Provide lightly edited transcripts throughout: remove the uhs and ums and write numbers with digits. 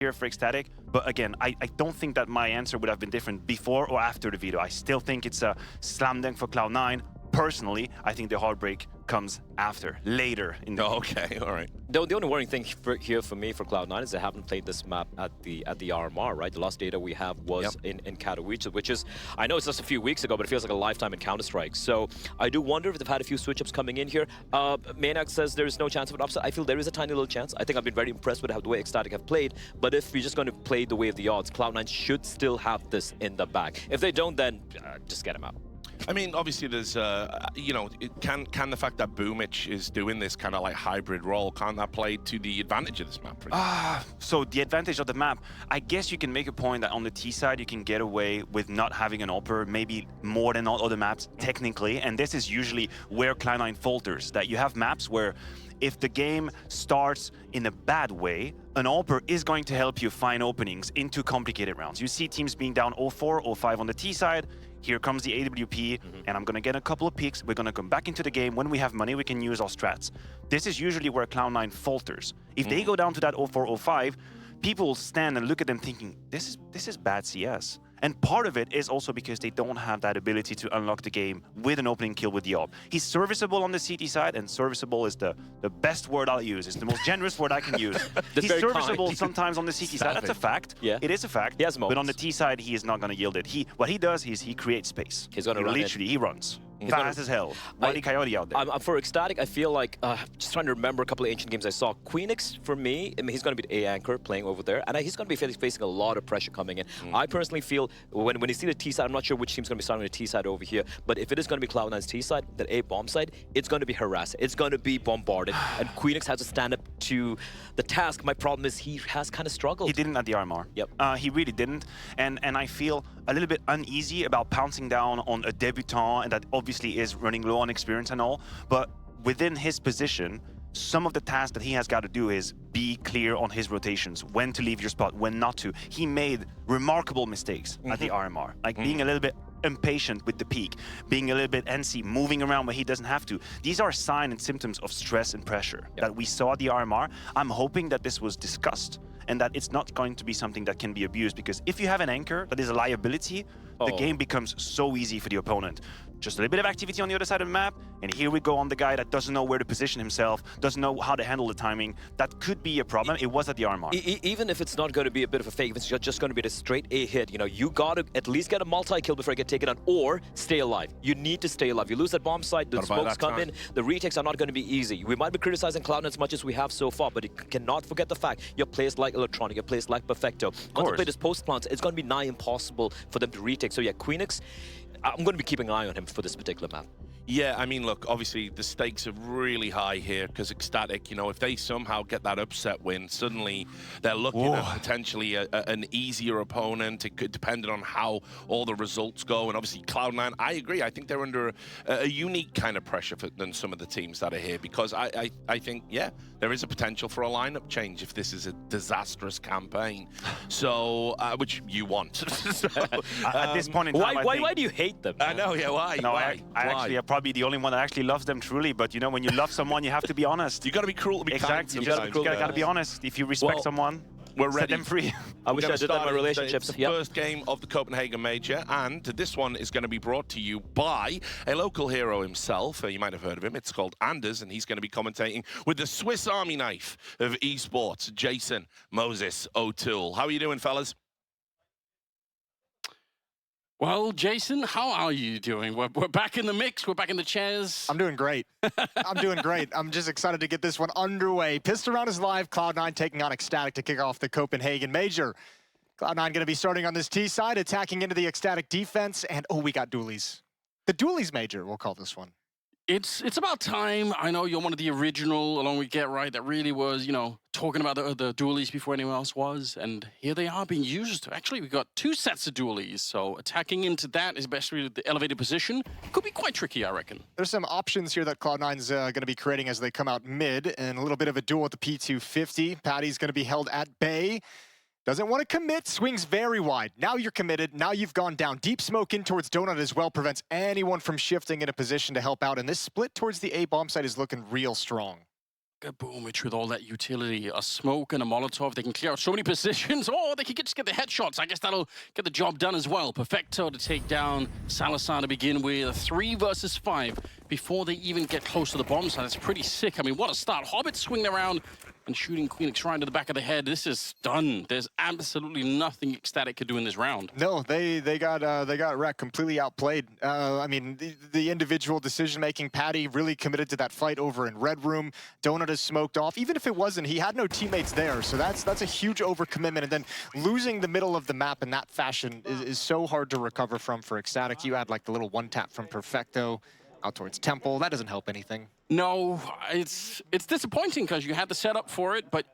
here for ECSTATIC, but again, I don't think that my answer would have been different before or after the video. I still think it's a slam dunk for Cloud9. Personally, I think the heartbreak comes after, later in the game. Okay, all right. The only worrying thing here for me for Cloud9 is they haven't played this map at the RMR, right? The last data we have was in Katowice, which is, I know it's just a few weeks ago, but it feels like a lifetime in Counter-Strike. So I do wonder if they've had a few switch-ups coming in here. Maniac says there is no chance of an upset. I feel there is a tiny little chance. I think I've been very impressed with how the way ECSTATIC have played, but if we're just going to play the way of the odds, Cloud9 should still have this in the bag. If they don't, then just get them out. I mean, obviously, there's, you know, can the fact that Boomich is doing this kind of like hybrid role, can't that play to the advantage of this map? So the advantage of the map, I guess you can make a point that on the T side, you can get away with not having an AWPer, maybe more than all other maps, technically. And this is usually where Cloud9 falters, that you have maps where if the game starts in a bad way, an AWPer is going to help you find openings into complicated rounds. You see teams being down 0-4, 0-5 on the T side. Here comes the AWP, and I'm going to get a couple of picks. We're going to come back into the game. When we have money, we can use our strats. This is usually where Cloud9 falters. If they go down to that 0-4, 0-5, people will stand and look at them thinking, this is bad CS. And part of it is also because they don't have that ability to unlock the game with an opening kill with the AWP. He's serviceable on the CT side, and serviceable is the best word I'll use. It's the most generous word I can use. He's serviceable sometimes on the CT side. That's a fact. Yeah. It is a fact. He has moments. But on the T side, he is not going to yield it. What he does is he creates space. He's going to run literally, he runs. He's Fast as hell. Mighty Coyote out there. For ECSTATIC, I feel like, just trying to remember a couple of ancient games I saw. Queenix, for me, I mean, he's going to be the A anchor playing over there, and he's going to be facing a lot of pressure coming in. I personally feel, when you see the T side, I'm not sure which team's going to be starting with the T side over here, but if it is going to be Cloud9's T side, that A bomb side, it's going to be harassed. It's going to be bombarded, and Queenix has to stand up to the task. My problem is he has kind of struggled. He didn't at the RMR. Yep. He really didn't, and I feel a little bit uneasy about pouncing down on a debutant, and that obviously is running low on experience and all, but within his position, some of the tasks that he has got to do is be clear on his rotations, when to leave your spot, when not to. He made remarkable mistakes at the RMR, like being a little bit impatient with the peak, being a little bit NC, moving around where he doesn't have to. These are signs and symptoms of stress and pressure that we saw at the RMR. I'm hoping that this was discussed and that it's not going to be something that can be abused, because if you have an anchor that is a liability, the game becomes so easy for the opponent. Just a little bit of activity on the other side of the map, and here we go on the guy that doesn't know where to position himself, doesn't know how to handle the timing. That could be a problem. It was at the RMR. Even if it's not going to be a bit of a fake, if it's just going to be a straight A hit, you know, you got to at least get a multi-kill before I get taken out, or stay alive. You need to stay alive. You lose that bomb site, the smokes come in, the retakes are not going to be easy. We might be criticizing Cloud9 as much as we have so far, but you cannot forget the fact your players like Electronic, your players like Perfecto. Once they play this post-plant, it's going to be nigh impossible for them to retake. So yeah, Queenix, I'm going to be keeping an eye on him for this particular map. Yeah, I mean, look, obviously the stakes are really high here because ECSTATIC, you know, if they somehow get that upset win, suddenly they're looking at potentially an easier opponent. It could depend on how all the results go. And obviously Cloud9, I agree. I think they're under a unique kind of pressure than some of the teams that are here, because I think, yeah, there is a potential for a lineup change if this is a disastrous campaign. So, which you want. So, at this point in time, why do you hate them? I know, yeah, why? No, why? I actually am probably the only one that actually loves them truly, but you know, when you love someone, you have to be honest. You got to be cruel to be kind. Exactly. You got to be honest. If you respect someone, we're ready. set them free. I wish I did that in my relationships. It's the first game of the Copenhagen Major, and this one is going to be brought to you by a local hero himself. You might have heard of him. It's called Anders, and he's going to be commentating with the Swiss Army knife of esports, Jason Moses O'Toole. How are you doing, fellas? Well, Jason, how are you doing? We're back in the mix. We're back in the chairs. I'm doing great. I'm doing great. I'm just excited to get this one underway. Pissed Around is live. Cloud9 taking on ECSTATIC to kick off the Copenhagen Major. Cloud9 going to be starting on this T side, attacking into the ECSTATIC defense. And, oh, we got dualies. The dualies Major, we'll call this one. It's about time. I know you're one of the original, along with Get Right, that really was, you know, talking about the dualies before anyone else was. And here they are being used. Actually, we've got two sets of dualies. So attacking into that, especially the elevated position, could be quite tricky, I reckon. There's some options here that Cloud9's going to be creating as they come out mid. And a little bit of a duel with the P250. Patty's going to be held at bay. Doesn't want to commit, swings very wide. Now you're committed, now you've gone down. Deep smoke in towards Donut as well prevents anyone from shifting in a position to help out. And this split towards the A bomb site is looking real strong. at Boomich with all that utility. A smoke and a Molotov. They can clear out so many positions. Oh, they can just get the headshots. I guess that'll get the job done as well. Perfecto to take down Salazar to begin with. A 3 versus 5 before they even get close to the bomb site. That's pretty sick. I mean, what a start. Hobbit swinging around and shooting Queenix right into the back of the head. This is done. There's absolutely nothing ECSTATIC could do in this round. No, they got wrecked, completely outplayed. I mean, the individual decision-making, Patty really committed to that fight over in Red Room. Donut is smoked off. Even if it wasn't, he had no teammates there, so that's a huge overcommitment. And then losing the middle of the map in that fashion is so hard to recover from for ECSTATIC. You had like the little one-tap from Perfecto out towards Temple. That doesn't help anything. No, it's disappointing because you had the setup for it, but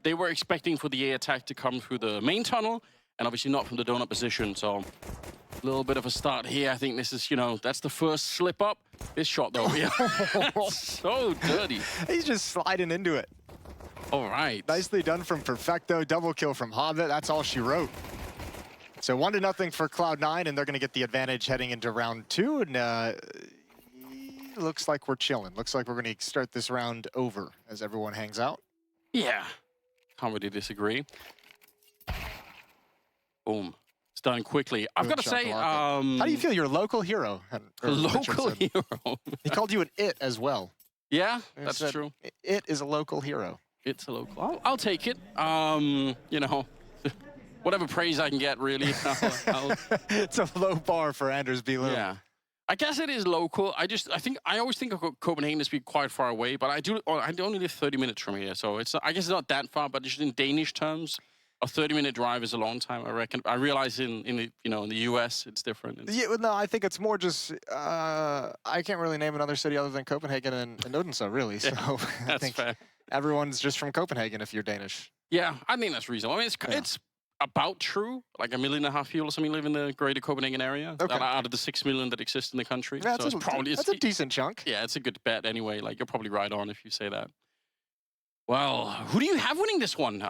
they were expecting for the A attack to come through the main tunnel, and obviously not from the donut position. So a little bit of a start here. I think this is, that's the first slip up. This shot though, so dirty. He's just sliding into it. All right. Nicely done from Perfecto. Double kill from Hobbit. That's all she wrote. So 1-0 for Cloud9, and they're going to get the advantage heading into round 2. And looks like we're chilling. Looks like we're going to start this round over as everyone hangs out. Yeah. Can't really disagree. Boom. It's done quickly. I've got to say, how do you feel? You're a local hero. Local hero. He called you an it as well. Yeah, that's true. It is a local hero. It's a local. I'll take it. Whatever praise I can get, really. It's a low bar for Anders Billum. Yeah. I guess it is local. I always think of Copenhagen as being quite far away, but I only live 30 minutes from here, so I guess it's not that far. But just in Danish terms, a 30-minute drive is a long time, I reckon. I realize in the US it's different. Yeah, no, I think it's more just I can't really name another city other than Copenhagen and Odense, really. So I think fair. Everyone's just from Copenhagen if you're Danish. Yeah, I think that's reasonable. I mean, it's about true. Like 1.5 million people or something live in the greater Copenhagen area. Okay. Out of the 6 million that exist in the country. Yeah, so that's a decent chunk. Yeah, it's a good bet anyway. Like, you're probably right on if you say that. Well, who do you have winning this one?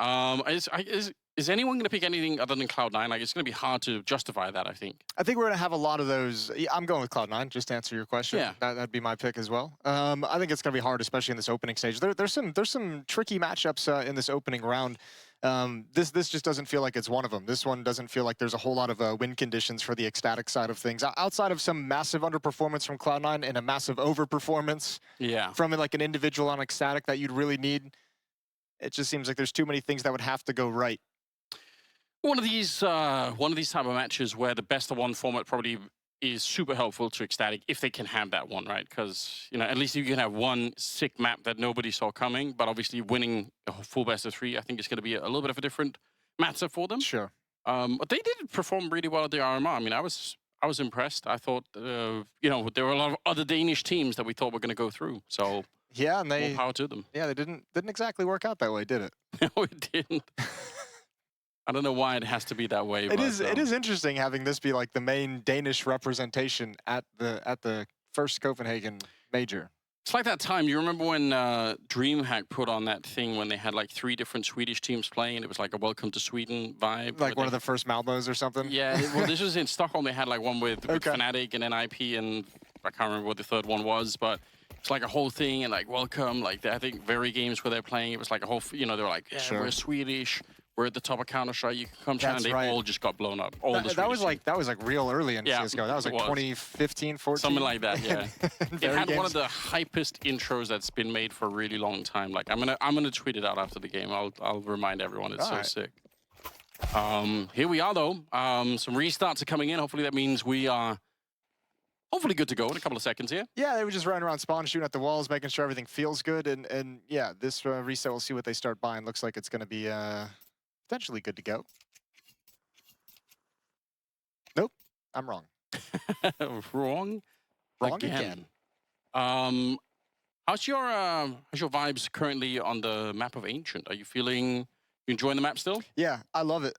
Is anyone going to pick anything other than Cloud9? Like, it's going to be hard to justify that, I think. I think we're going to have a lot of those. Yeah, I'm going with Cloud9, just to answer your question. Yeah. That'd be my pick as well. I think it's going to be hard, especially in this opening stage. There's some tricky matchups in this opening round. This just doesn't feel like it's one of them. This one doesn't feel like there's a whole lot of win conditions for the ECSTATIC side of things. Outside of some massive underperformance from Cloud9 and a massive overperformance from like an individual on ECSTATIC that you'd really need, it just seems like there's too many things that would have to go right. One of these type of matches where the best of one format probably is super helpful to ECSTATIC if they can have that one, right? Because, at least you can have one sick map that nobody saw coming, but obviously winning a full best of 3, I think is going to be a little bit of a different matchup for them. Sure. But they did perform really well at the RMR. I mean, I was impressed. I thought, there were a lot of other Danish teams that we thought were going to go through. So yeah, and more power to them. Yeah, they didn't exactly work out that way, did it? No, it didn't. I don't know why it has to be that way. It is interesting having this be like the main Danish representation at the first Copenhagen major. It's like that time. You remember when DreamHack put on that thing when they had like 3 different Swedish teams playing? It was like a Welcome to Sweden vibe. Like one of the first Malmos or something? Yeah, well, this was in Stockholm. They had like one with Fnatic and NIP, and I can't remember what the third one was, but it's like a whole thing and like welcome. Like I think very games where they're playing, it was like a whole, they were like, yeah, we're Swedish. We're at the top of Counter-Strike. You can come chat, and they all just got blown up. That was like real early in CS:GO. That was like 2015, 14, something like that. Yeah, it had one of the hypest intros that's been made for a really long time. Like I'm gonna tweet it out after the game. I'll remind everyone. It's so sick. Here we are though. Some restarts are coming in. Hopefully that means we are hopefully good to go in a couple of seconds here. Yeah, they were just running around spawn, shooting at the walls, making sure everything feels good. And yeah, this reset, we'll see what they start buying. Looks like it's going to be potentially good to go. Nope, I'm wrong. Wrong again. How's your vibes currently on the map of Ancient? Are you enjoying the map still? Yeah, I love it.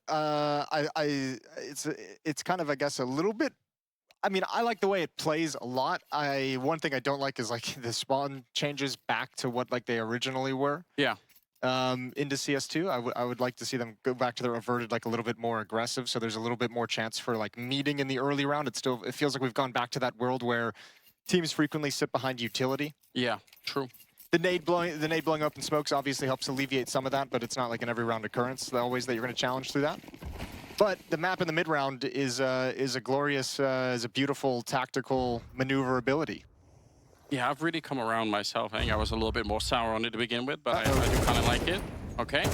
It's kind of, I guess, a little bit. I mean, I like the way it plays a lot. One thing I don't like is like the spawn changes back to what like they originally were. Yeah. Into CS2, I would like to see them go back to the reverted, like a little bit more aggressive. So there's a little bit more chance for like meeting in the early round. It feels like we've gone back to that world where teams frequently sit behind utility. Yeah, true. The nade blowing up in smokes obviously helps alleviate some of that, but it's not like an every round occurrence always that you're going to challenge through that. But the map in the mid round is a glorious, is a beautiful tactical maneuverability. Yeah, I've really come around myself. I think I was a little bit more sour on it to begin with, but I do kind of like it. Okay.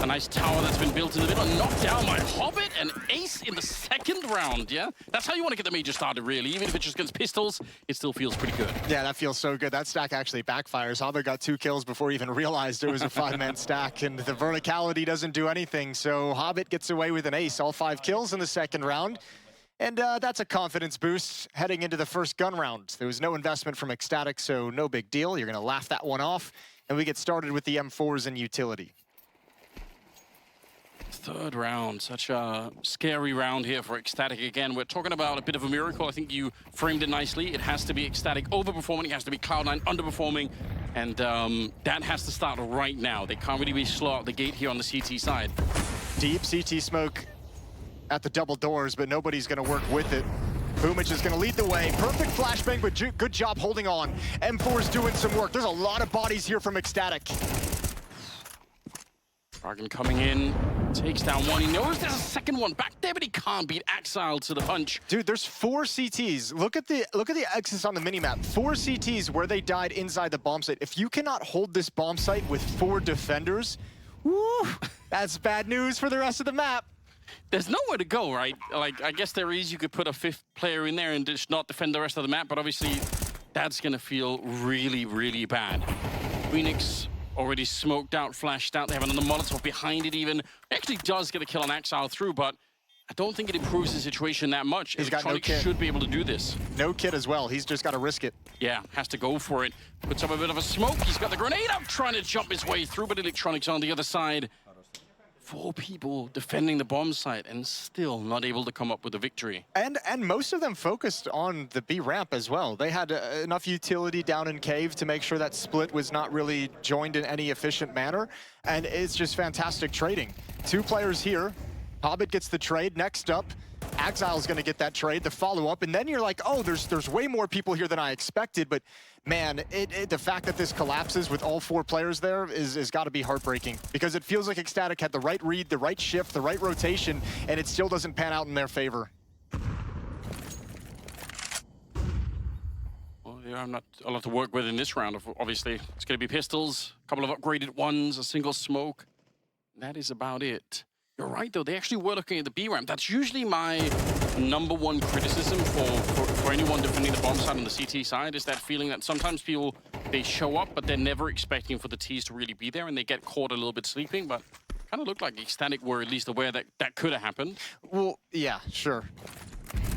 A nice tower that's been built in the middle and knocked down by Hobbit and Ace in the second round, yeah? That's how you want to get the major started, really. Even if it's just against pistols, it still feels pretty good. Yeah, that feels so good. That stack actually backfires. Hobbit got 2 kills before he even realized it was a 5-man stack, and the verticality doesn't do anything, so Hobbit gets away with an ace. All 5 kills in the second round. And that's a confidence boost heading into the first gun round. There was no investment from ECSTATIC, so no big deal. You're going to laugh that one off. And we get started with the M4s and utility. Third round, such a scary round here for ECSTATIC again. We're talking about a bit of a miracle. I think you framed it nicely. It has to be ECSTATIC overperforming. It has to be Cloud9 underperforming. And that has to start right now. They can't really be slow out the gate here on the CT side. Deep CT smoke at the double doors, but nobody's going to work with it. Boomic is going to lead the way. Perfect flashbang, but good job holding on. M4's doing some work. There's a lot of bodies here from ECSTATIC. Dragon coming in, takes down one. He knows there's a second one back there, but he can't beat Axile to the punch. Dude, there's 4 CTs. Look at the X's on the minimap. 4 CTs where they died inside the bomb site. If you cannot hold this bomb site with 4 defenders, woo, that's bad news for the rest of the map. There's nowhere to go, right? Like, I guess there is, you could put a 5th player in there and just not defend the rest of the map, but obviously that's gonna feel really, really bad. Phoenix already smoked out, flashed out. They have another Molotov behind it even. Actually does get a kill on Axile through, but I don't think it improves the situation that much. He's got no kit. Should be able to do this. No kit as well. He's just got to risk it. Yeah, has to go for it. Puts up a bit of a smoke. He's got the grenade up, trying to jump his way through, but Electronics on the other side. 4 people defending the bomb site and still not able to come up with a victory. And most of them focused on the B ramp as well. They had enough utility down in cave to make sure that split was not really joined in any efficient manner. And it's just fantastic trading. 2 players here. Hobbit gets the trade. Next up, Axile's going to get that trade, the follow-up, and then you're like, oh, there's way more people here than I expected, but man, the fact that this collapses with all 4 players there is got to be heartbreaking, because it feels like ECSTATIC had the right read, the right shift, the right rotation, and it still doesn't pan out in their favor. Well, yeah, I'm not a lot to work with in this round, obviously. It's going to be pistols, a couple of upgraded ones, a single smoke. That is about it. You're right, though. They actually were looking at the B ramp. That's usually my #1 criticism for anyone defending the bomb side on the CT side, is that feeling that sometimes people, they show up, but they're never expecting for the Ts to really be there, and they get caught a little bit sleeping, but kind of looked like ECSTATIC were at least aware that that could have happened. Well, yeah, sure.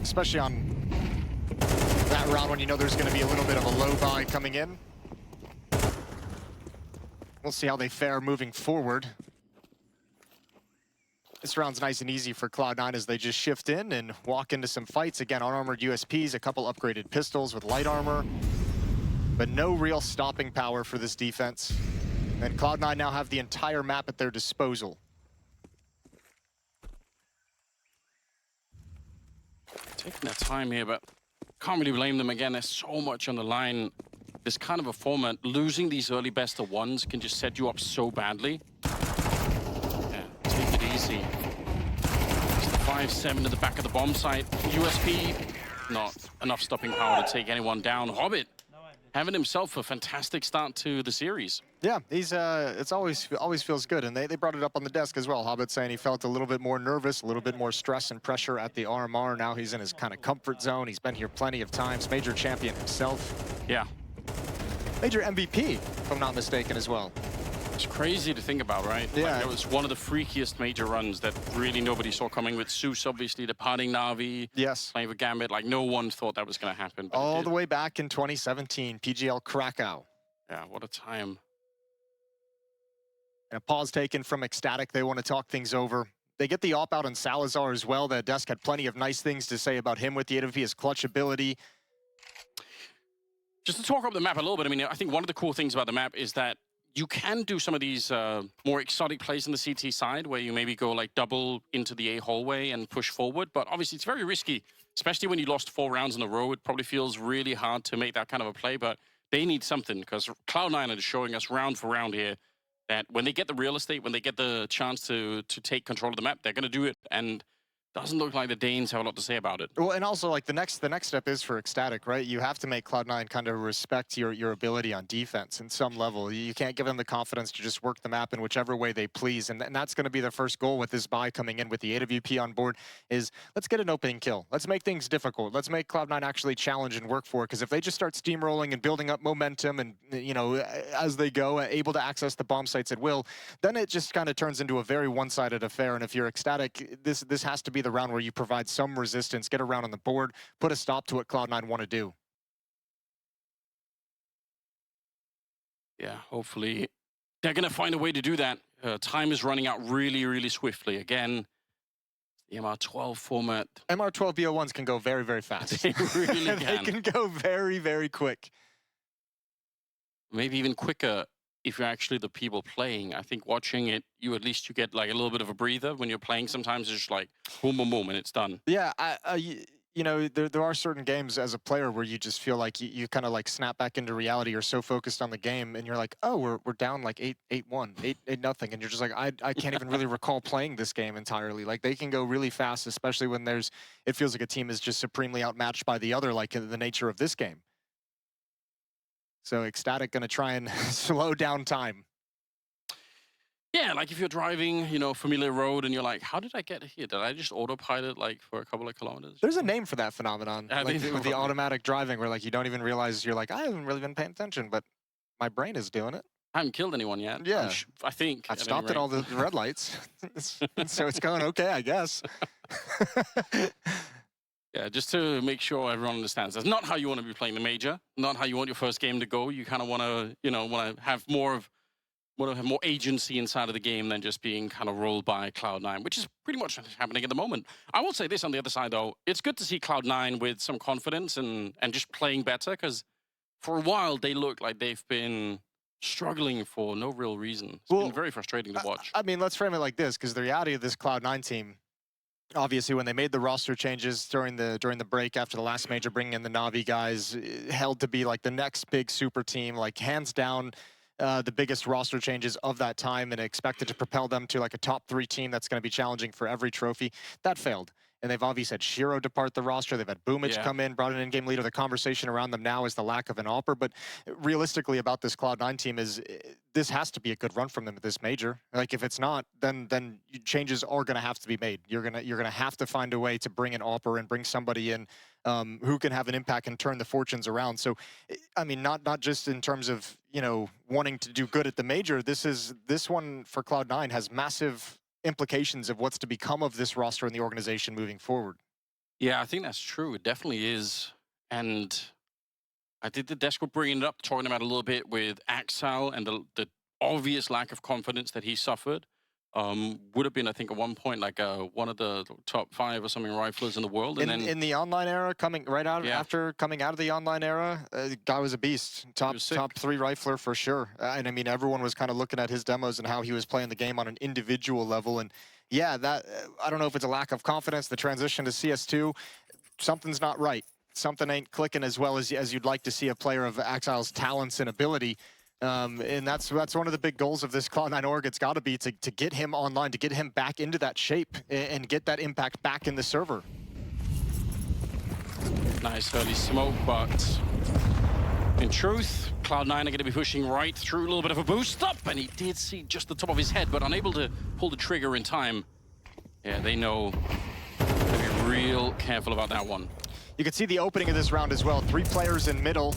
Especially on that round when you know there's going to be a little bit of a low buy coming in. We'll see how they fare moving forward. This round's nice and easy for Cloud9 as they just shift in and walk into some fights. Again, unarmored USPs, a couple upgraded pistols with light armor, but no real stopping power for this defense. And Cloud9 now have the entire map at their disposal. Taking their time here, but can't really blame them. Again, there's so much on the line. This kind of a format, losing these early best of ones can just set you up so badly. Take it easy. It's the 5-7 to the back of the bomb site. USP, not enough stopping power to take anyone down. Hobbit having himself a fantastic start to the series. Yeah, he's it's always feels good, and they brought it up on the desk as well. Hobbit saying he felt a little bit more nervous, a little bit more stress and pressure at the RMR. Now he's in his kind of comfort zone. He's been here plenty of times. Major champion himself. Yeah. Major MVP, if I'm not mistaken, as well. It's crazy to think about, right? Yeah. Like, it was one of the freakiest major runs that really nobody saw coming, with Zeus obviously departing Na'Vi. Yes. Playing with Gambit. Like, no one thought that was going to happen. But All the way back in 2017, PGL Krakow. Yeah, what a time. And a pause taken from ECSTATIC. They want to talk things over. They get the op out on Salazar as well. The desk had plenty of nice things to say about him with the AWP, his clutch ability. Just to talk up the map a little bit, I mean, I think one of the cool things about the map is that you can do some of these more exotic plays on the CT side, where you maybe go like double into the A hallway and push forward, but obviously it's very risky, especially when you lost 4 rounds in a row. It probably feels really hard to make that kind of a play, but they need something, because Cloud9 are showing us round for round here that when they get the real estate, when they get the chance to take control of the map, they're going to do it. And doesn't look like the Danes have a lot to say about it. Well, and also, like, the next step is for ECSTATIC, right? You have to make Cloud9 kind of respect your ability on defense in some level. You can't give them the confidence to just work the map in whichever way they please, and that's going to be their first goal with this buy coming in with the AWP on board, is let's get an opening kill. Let's make things difficult. Let's make Cloud9 actually challenge and work for it, because if they just start steamrolling and building up momentum and, you know, as they go, able to access the bomb sites at will, then it just kind of turns into a very one-sided affair, and if you're ECSTATIC, this has to be the round where you provide some resistance, get around on the board, put a stop to what Cloud9 want to do. Yeah, hopefully they're going to find a way to do that. Time is running out really, really swiftly. Again, the MR12 format. MR12 BO1s can go very, very fast. They really can. They can go very, very quick. Maybe even quicker if you're actually the people playing. I think watching it, you get like a little bit of a breather. When you're playing, sometimes it's just like boom, boom, boom, and it's done. Yeah, you know, there are certain games as a player where you just feel like you kind of like snap back into reality. You're so focused on the game, and you're like, oh, we're down like 8-1, 8-0, and you're just like, I can't even really recall playing this game entirely. Like, they can go really fast, especially when it feels like a team is just supremely outmatched by the other, like in the nature of this game. So ECSTATIC going to try and slow down time. Yeah, like if you're driving, you know, familiar road and you're like, how did I get here? Did I just autopilot like for a couple of kilometers? There's a name for that phenomenon, I like think with the automatic driving, where like you don't even realize, you're like, I haven't really been paying attention, but my brain is doing it. I haven't killed anyone yet. Yeah. I think. I've stopped at all the red lights, so it's going okay, I guess. Yeah, just to make sure everyone understands. That's not how you want to be playing the major. Not how you want your first game to go. You kind of want to, you know, want to have more agency inside of the game than just being kind of rolled by Cloud9, which is pretty much happening at the moment. I will say this on the other side, though. It's good to see Cloud9 with some confidence and just playing better, because for a while they look like they've been struggling for no real reason. It's been very frustrating to watch. I mean, let's frame it like this, because the reality of this Cloud9 team, obviously, when they made the roster changes during the break after the last major, bringing in the Na'Vi guys, held to be like the next big super team, like hands down the biggest roster changes of that time, and expected to propel them to like a top 3 team that's going to be challenging for every trophy. That failed. And they've obviously had Shiro depart the roster. They've had Boomich come in, brought an in-game leader. The conversation around them now is the lack of an AWPer. But realistically about this Cloud9 team is this has to be a good run from them at this major. Like, if it's not, then changes are going to have to be made. You're gonna have to find a way to bring an AWPer and bring somebody in who can have an impact and turn the fortunes around. So, I mean, not just in terms of, you know, wanting to do good at the major. This one for Cloud9 has massive implications of what's to become of this roster and the organization moving forward. Yeah, I think that's true. It definitely is. And I did the desk group bringing it up, talking about a little bit with Axel and the obvious lack of confidence that he suffered. Would have been, I think, at one point like one of the top 5 or something riflers in the world. And then in the online era, after coming out of the online era, guy was a beast. Top 3 rifler for sure. And I mean, everyone was kind of looking at his demos and how he was playing the game on an individual level. And yeah, that I don't know if it's a lack of confidence. The transition to CS2, something's not right. Something ain't clicking as well as you'd like to see a player of Axel's talents and ability. And that's one of the big goals of this Cloud9 org. It's got to be to get him online, to get him back into that shape and get that impact back in the server. Nice early smoke, but in truth, Cloud9 are going to be pushing right through. A little bit of a boost up, and he did see just the top of his head, but unable to pull the trigger in time. Yeah, they know to be real careful about that one. You can see the opening of this round as well. 3 players in middle.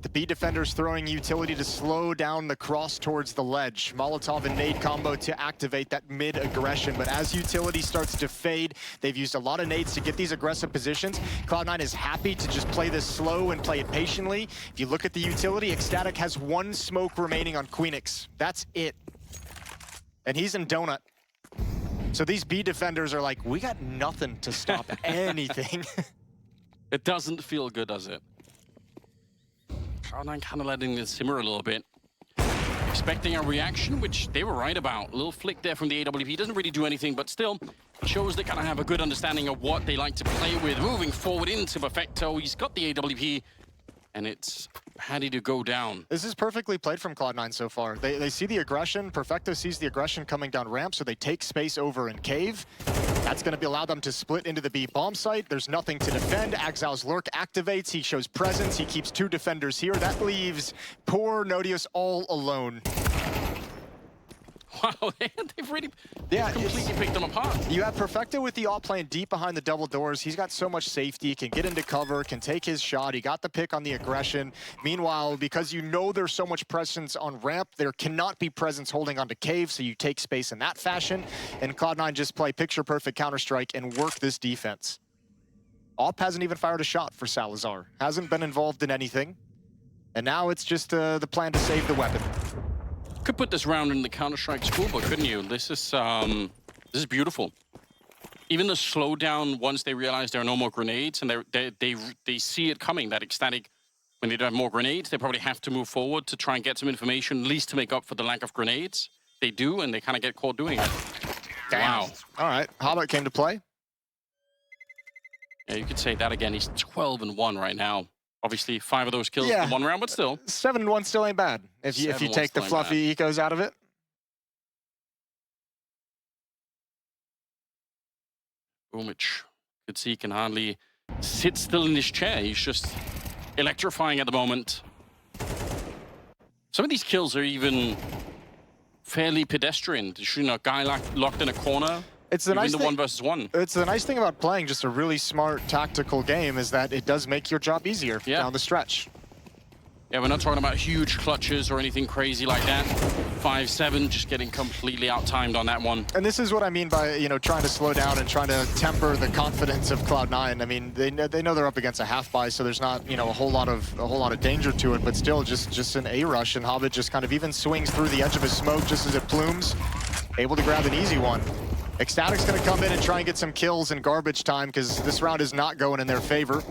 The B defenders throwing utility to slow down the cross towards the ledge. Molotov and nade combo to activate that mid aggression. But as utility starts to fade, they've used a lot of nades to get these aggressive positions. Cloud9 is happy to just play this slow and play it patiently. If you look at the utility, ECSTATIC has 1 smoke remaining on Queenix. That's it. And he's in donut. So these B defenders are like, we got nothing to stop anything. It doesn't feel good, does it? Cloud9 kind of letting it simmer a little bit. Expecting a reaction, which they were right about. A little flick there from the AWP. Doesn't really do anything, but still shows they kind of have a good understanding of what they like to play with. Moving forward into Perfecto. He's got the AWP, and it's Paddy to go down. This is perfectly played from Cloud9 so far. They see the aggression. Perfecto sees the aggression coming down ramp, so they take space over in cave. That's going to allow them to split into the B bomb site. There's nothing to defend. Axal's lurk activates. He shows presence. He keeps 2 defenders here. That leaves poor Nodius all alone. Wow, they've really completely picked them apart. You have Perfecto with the AWP playing deep behind the double doors. He's got so much safety, can get into cover, can take his shot. He got the pick on the aggression. Meanwhile, because you know there's so much presence on ramp, there cannot be presence holding onto cave, so you take space in that fashion. And Cloud9 just play picture-perfect Counter-Strike and work this defense. AWP hasn't even fired a shot for Salazar. Hasn't been involved in anything. And now it's just the plan to save the weapon. Could put this round in the Counter-Strike schoolbook, couldn't you? This is beautiful. Even the slowdown once they realize there are no more grenades and they see it coming, that ECSTATIC, when they don't have more grenades, they probably have to move forward to try and get some information, at least to make up for the lack of grenades. They do, and they kind of get caught doing it. Damn. Wow. All right, Hobbit came to play. Yeah, you could say that again. He's 12-1 right now. Obviously, 5 of those kills in 1 round, but still. 7-1 still ain't bad if you take the fluffy ecos out of it. Boomich, could see he can hardly sit still in his chair. He's just electrifying at the moment. Some of these kills are even fairly pedestrian. Shooting a guy locked in a corner. It's the nice thing, 1 versus 1. It's the nice thing about playing just a really smart tactical game is that it does make your job easier down the stretch. Yeah, we're not talking about huge clutches or anything crazy like that. 5-7, just getting completely out-timed on that one. And this is what I mean by, you know, trying to slow down and trying to temper the confidence of Cloud9. I mean, they know they're up against a half buy, so there's not, you know, a whole lot of danger to it, but still just an A rush, and Hobbit just kind of even swings through the edge of his smoke just as it plumes, able to grab an easy one. ECSTATIC's going to come in and try and get some kills in garbage time because this round is not going in their favor.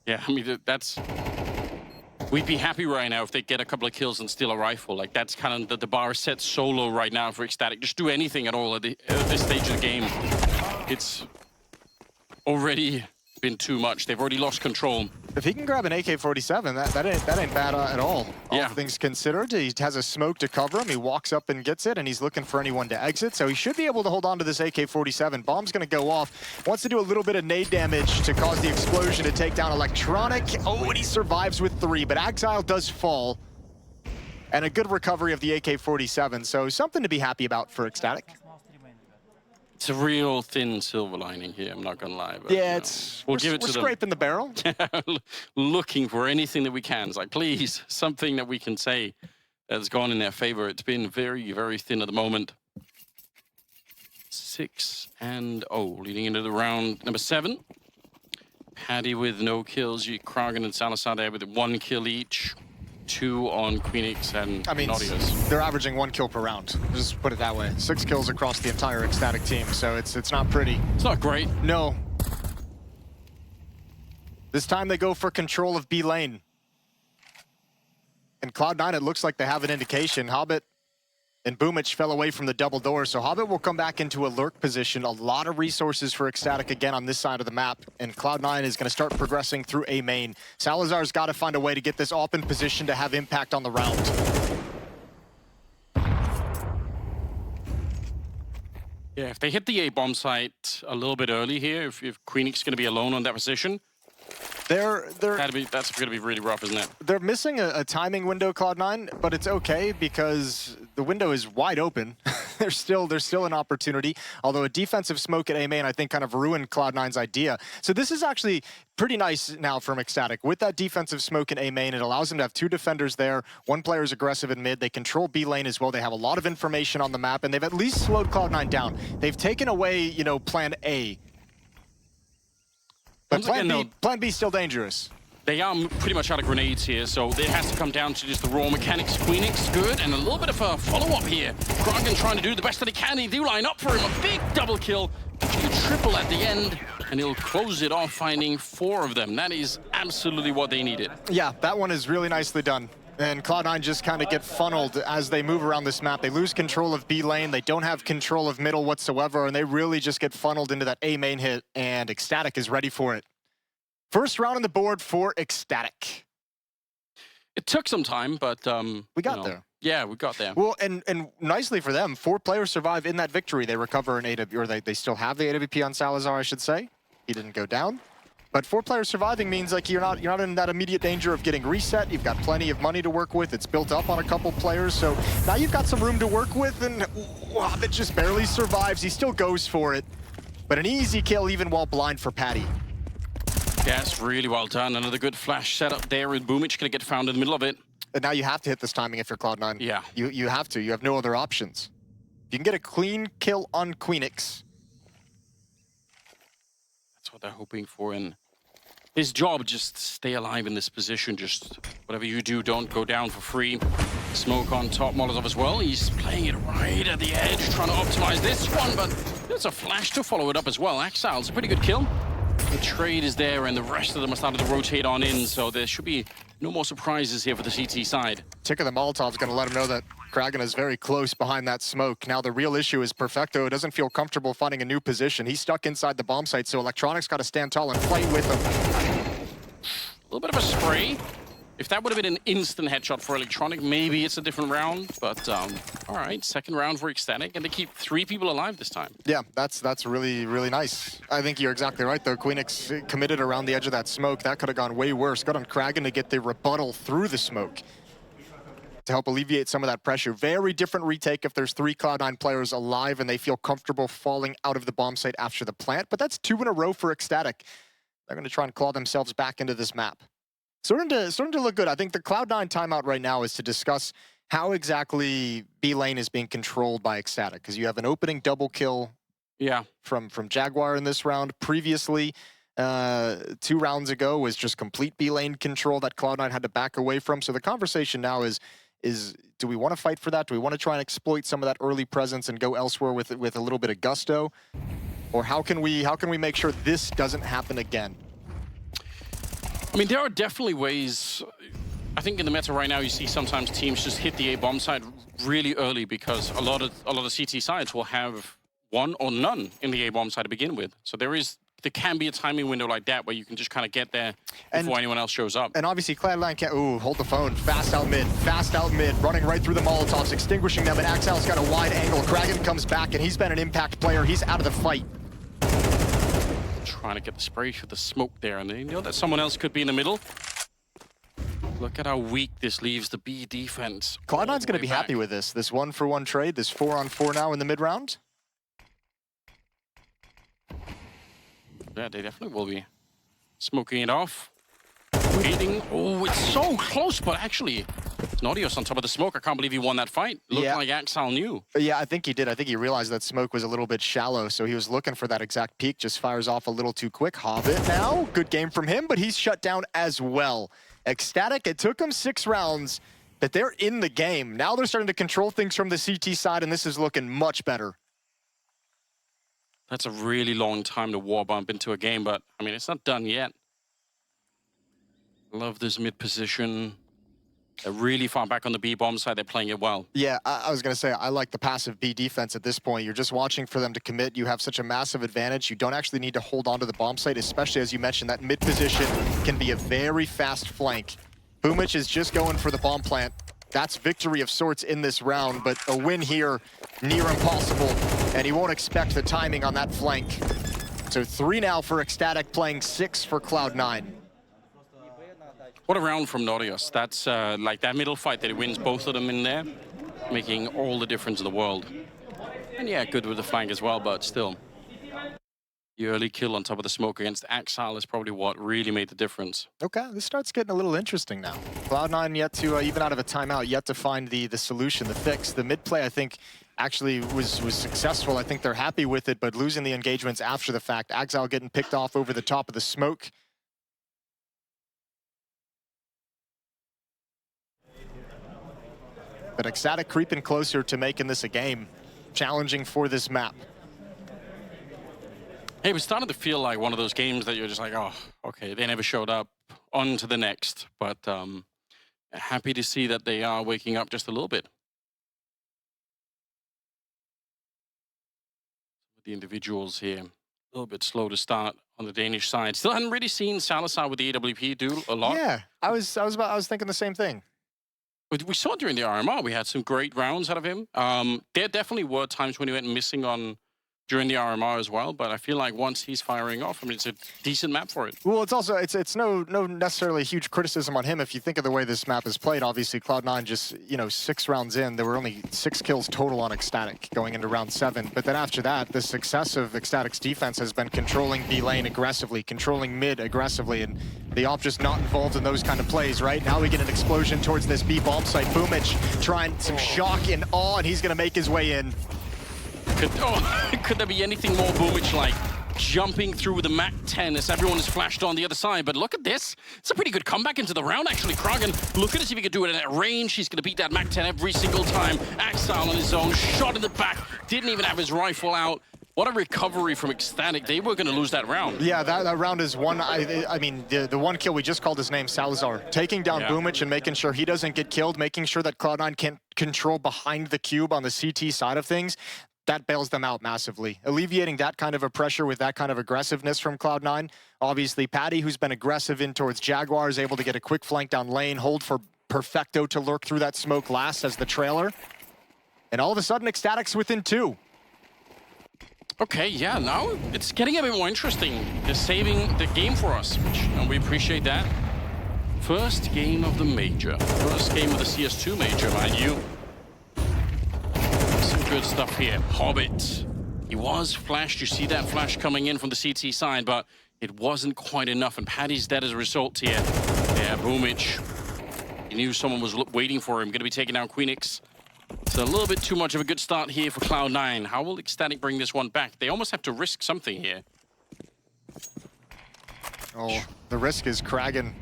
Yeah, I mean, that's... We'd be happy right now if they get a couple of kills and steal a rifle. Like, that's kind of the bar is set so low right now for ECSTATIC. Just do anything at all at this stage of the game. It's already been too much. They've already lost control. If he can grab an AK-47, that ain't bad at all. All things considered, he has a smoke to cover him. He walks up and gets it, and he's looking for anyone to exit. So he should be able to hold on to this AK-47. Bomb's going to go off. Wants to do a little bit of nade damage to cause the explosion to take down Electronic. Oh, and he survives with 3, but Axile does fall. And a good recovery of the AK-47. So something to be happy about for ECSTATIC. It's a real thin silver lining here, I'm not going to lie. But, yeah, we'll give it to them. We're scraping the barrel. Looking for anything that we can. It's like, please, something that we can say that's gone in their favor. It's been very, very thin at the moment. 6-0, leading into the round number 7. Paddy with no kills. Kragen and Salazar there with 1 kill each. 2 on Queenix and Nodius. They're averaging 1 kill per round. Just put it that way. 6 kills across the entire ECSTATIC team, so it's not pretty. It's not great. No. This time they go for control of B lane. And Cloud9, it looks like they have an indication. Hobbit and Boomich fell away from the double door, so Hobbit will come back into a lurk position. A lot of resources for ECSTATIC again on this side of the map, and Cloud9 is going to start progressing through A main. Salazar's got to find a way to get this AWP in position to have impact on the round. Yeah, if they hit the A bomb site a little bit early here, if Queenix is going to be alone on that position, that's going to be really rough, isn't it? They're missing a timing window, Cloud9, but it's okay because the window is wide open. there's still an opportunity, although a defensive smoke at A main, I think, kind of ruined Cloud9's idea. So this is actually pretty nice now from ECSTATIC. With that defensive smoke in A main, it allows them to have 2 defenders there. 1 player is aggressive in mid. They control B lane as well. They have a lot of information on the map, and they've at least slowed Cloud9 down. They've taken away, you know, plan A. But plan B is still dangerous. They are pretty much out of grenades here, so it has to come down to just the raw mechanics. Queenix, good, and a little bit of a follow-up here. Kragen trying to do the best that he can. They do line up for him. A big double kill. Actually, triple at the end, and he'll close it off, finding 4 of them. That is absolutely what they needed. Yeah, that one is really nicely done. And Cloud9 just kind of get funneled as they move around this map. They lose control of B lane. They don't have control of middle whatsoever, and they really just get funneled into that A main hit, and ECSTATIC is ready for it. First round on the board for ECSTATIC. It took some time, but We got there. Yeah, we got there. Well, and nicely for them, 4 players survive in that victory. They recover an AWP, or they still have the AWP on Salazar, I should say. He didn't go down. But 4 players surviving means like you're not in that immediate danger of getting reset. You've got plenty of money to work with. It's built up on a couple players, so now you've got some room to work with. And Hobbit just barely survives. He still goes for it, but an easy kill even while blind for Patty. Yes, really well done. Another good flash setup there with Boomich. Gonna get found in the middle of it. And now you have to hit this timing if you're Cloud9. Yeah. You have to. You have no other options. If you can get a clean kill on Queenix. That's what they're hoping for. And his job, just stay alive in this position. Just whatever you do, don't go down for free. Smoke on top, Molotov as well. He's playing it right at the edge, trying to optimize this one, but there's a flash to follow it up as well. Axal's a pretty good kill. The trade is there, and the rest of them are starting to rotate on in, so there should be no more surprises here for the CT side. Tick of the Molotov's going to let him know that Kragan is very close behind that smoke. Now the real issue is Perfecto doesn't feel comfortable finding a new position. He's stuck inside the bomb site, so Electronics got to stand tall and fight with him. A little bit of a spray. If that would have been an instant headshot for Electronic, maybe it's a different round. But all right, second round for ECSTATIC, and they keep 3 people alive this time. Yeah, that's really, really nice. I think you're exactly right, though. Queenix committed around the edge of that smoke. That could have gone way worse. Got on Kragan to get the rebuttal through the smoke to help alleviate some of that pressure. Very different retake if there's 3 Cloud9 players alive and they feel comfortable falling out of the bomb site after the plant. But that's 2 in a row for ECSTATIC. They're going to try and claw themselves back into this map. Starting to look good. I think the Cloud9 timeout right now is to discuss how exactly B lane is being controlled by ECSTATIC, because you have an opening double kill from Jaguar in this round. Previously, 2 rounds ago was just complete B lane control that Cloud9 had to back away from. So the conversation now is do we want to fight for that? Do we want to try and exploit some of that early presence and go elsewhere with a little bit of gusto? Or how can we make sure this doesn't happen again? I mean, there are definitely ways. I think in the meta right now, you see sometimes teams just hit the A bomb side really early because a lot of CT sides will have 1 or none in the A bomb side to begin with. So there can be a timing window like that where you can just kind of get there before anyone else shows up. And obviously, Cloud9 can't. Ooh, hold the phone. Fast out mid, running right through the Molotovs, extinguishing them. And Axal's got a wide angle. Kragan comes back, and he's been an impact player. He's out of the fight. Trying to get the spray through the smoke there, and they know that someone else could be in the middle. Look at how weak this leaves the B defense. Cloud9's going to be happy with this 1-for-1 trade, this 4-on-4 now in the mid round. Yeah, they definitely will be smoking it off. Waiting. Oh, it's so close, but actually, Naughtios on top of the smoke. I can't believe he won that fight. Looked like Axal knew. Yeah, I think he did. I think he realized that smoke was a little bit shallow, so he was looking for that exact peak, just fires off a little too quick. Hobbit now, good game from him, but he's shut down as well. ECSTATIC, it took him 6 rounds, but they're in the game. Now they're starting to control things from the CT side, and this is looking much better. That's a really long time to war bump into a game, but, I mean, it's not done yet. Love this mid position. They're really far back on the B bomb side. They're playing it well. Yeah, I was going to say, I like the passive B defense at this point. You're just watching for them to commit. You have such a massive advantage. You don't actually need to hold on to the bomb site, especially as you mentioned, that mid position can be a very fast flank. Boomich is just going for the bomb plant. That's victory of sorts in this round, but a win here, near impossible, and he won't expect the timing on that flank. So 3 now for ECSTATIC, playing 6 for Cloud9. What a round from Naughtios. That's like that middle fight that he wins both of them in there, making all the difference in the world. And yeah, good with the flank as well, but still. The early kill on top of the smoke against Axal is probably what really made the difference. Okay, this starts getting a little interesting now. Cloud9 yet to, even out of a timeout, yet to find the solution, the fix. The mid play, I think, actually was successful. I think they're happy with it, but losing the engagements after the fact. Axal getting picked off over the top of the smoke. But ECSTATIC creeping closer to making this a game. Challenging for this map. Hey, it was starting to feel like one of those games that you're just like, oh, okay, they never showed up, on to the next. But happy to see that they are waking up just a little bit. The individuals here, a little bit slow to start on the Danish side. Still hadn't really seen Salazar with the AWP do a lot. Yeah, I was thinking the same thing. We saw during the RMR, we had some great rounds out of him. There definitely were times when he went missing on during the RMR as well, but I feel like once he's firing off, I mean, it's a decent map for it. Well, it's also, it's no necessarily huge criticism on him. If you think of the way this map is played, obviously Cloud9 just, 6 rounds in, there were only 6 kills total on ECSTATIC going into round 7. But then after that, the success of ECSTATIC's defense has been controlling B lane aggressively, controlling mid aggressively, and the op just not involved in those kind of plays, right? Now we get an explosion towards this B bomb site. Boomich trying some shock and awe, and he's gonna make his way in. Could there be anything more Boomich like jumping through the Mac 10 as everyone is flashed on the other side? But look at this. It's a pretty good comeback into the round, actually. Kragan, look at it, see if he can do it at range. He's going to beat that Mac 10 every single time. Axile on his own, shot in the back, didn't even have his rifle out. What a recovery from ECSTATIC. They were going to lose that round. Yeah, that round is one. I mean, the one kill, we just called his name, Salazar. Taking down Boomich and making sure he doesn't get killed, making sure that Cloud9 can't control behind the cube on the CT side of things. That bails them out massively. Alleviating that kind of a pressure with that kind of aggressiveness from Cloud9. Obviously, Patty, who's been aggressive in towards Jaguar, is able to get a quick flank down lane, hold for Perfecto to lurk through that smoke last as the trailer. And all of a sudden, ECSTATIC's within 2. Okay, yeah, now it's getting a bit more interesting. They're saving the game for us, and we appreciate that. First game of the major. First game of the CS2 major, mind you. Good stuff here. Hobbit. He was flashed. You see that flash coming in from the CT side, but it wasn't quite enough, and Paddy's dead as a result here. Yeah, Boomich. He knew someone was waiting for him. Going to be taking down Queenix. It's a little bit too much of a good start here for Cloud9. How will ECSTATIC bring this one back? They almost have to risk something here. Oh, the risk is Kragan.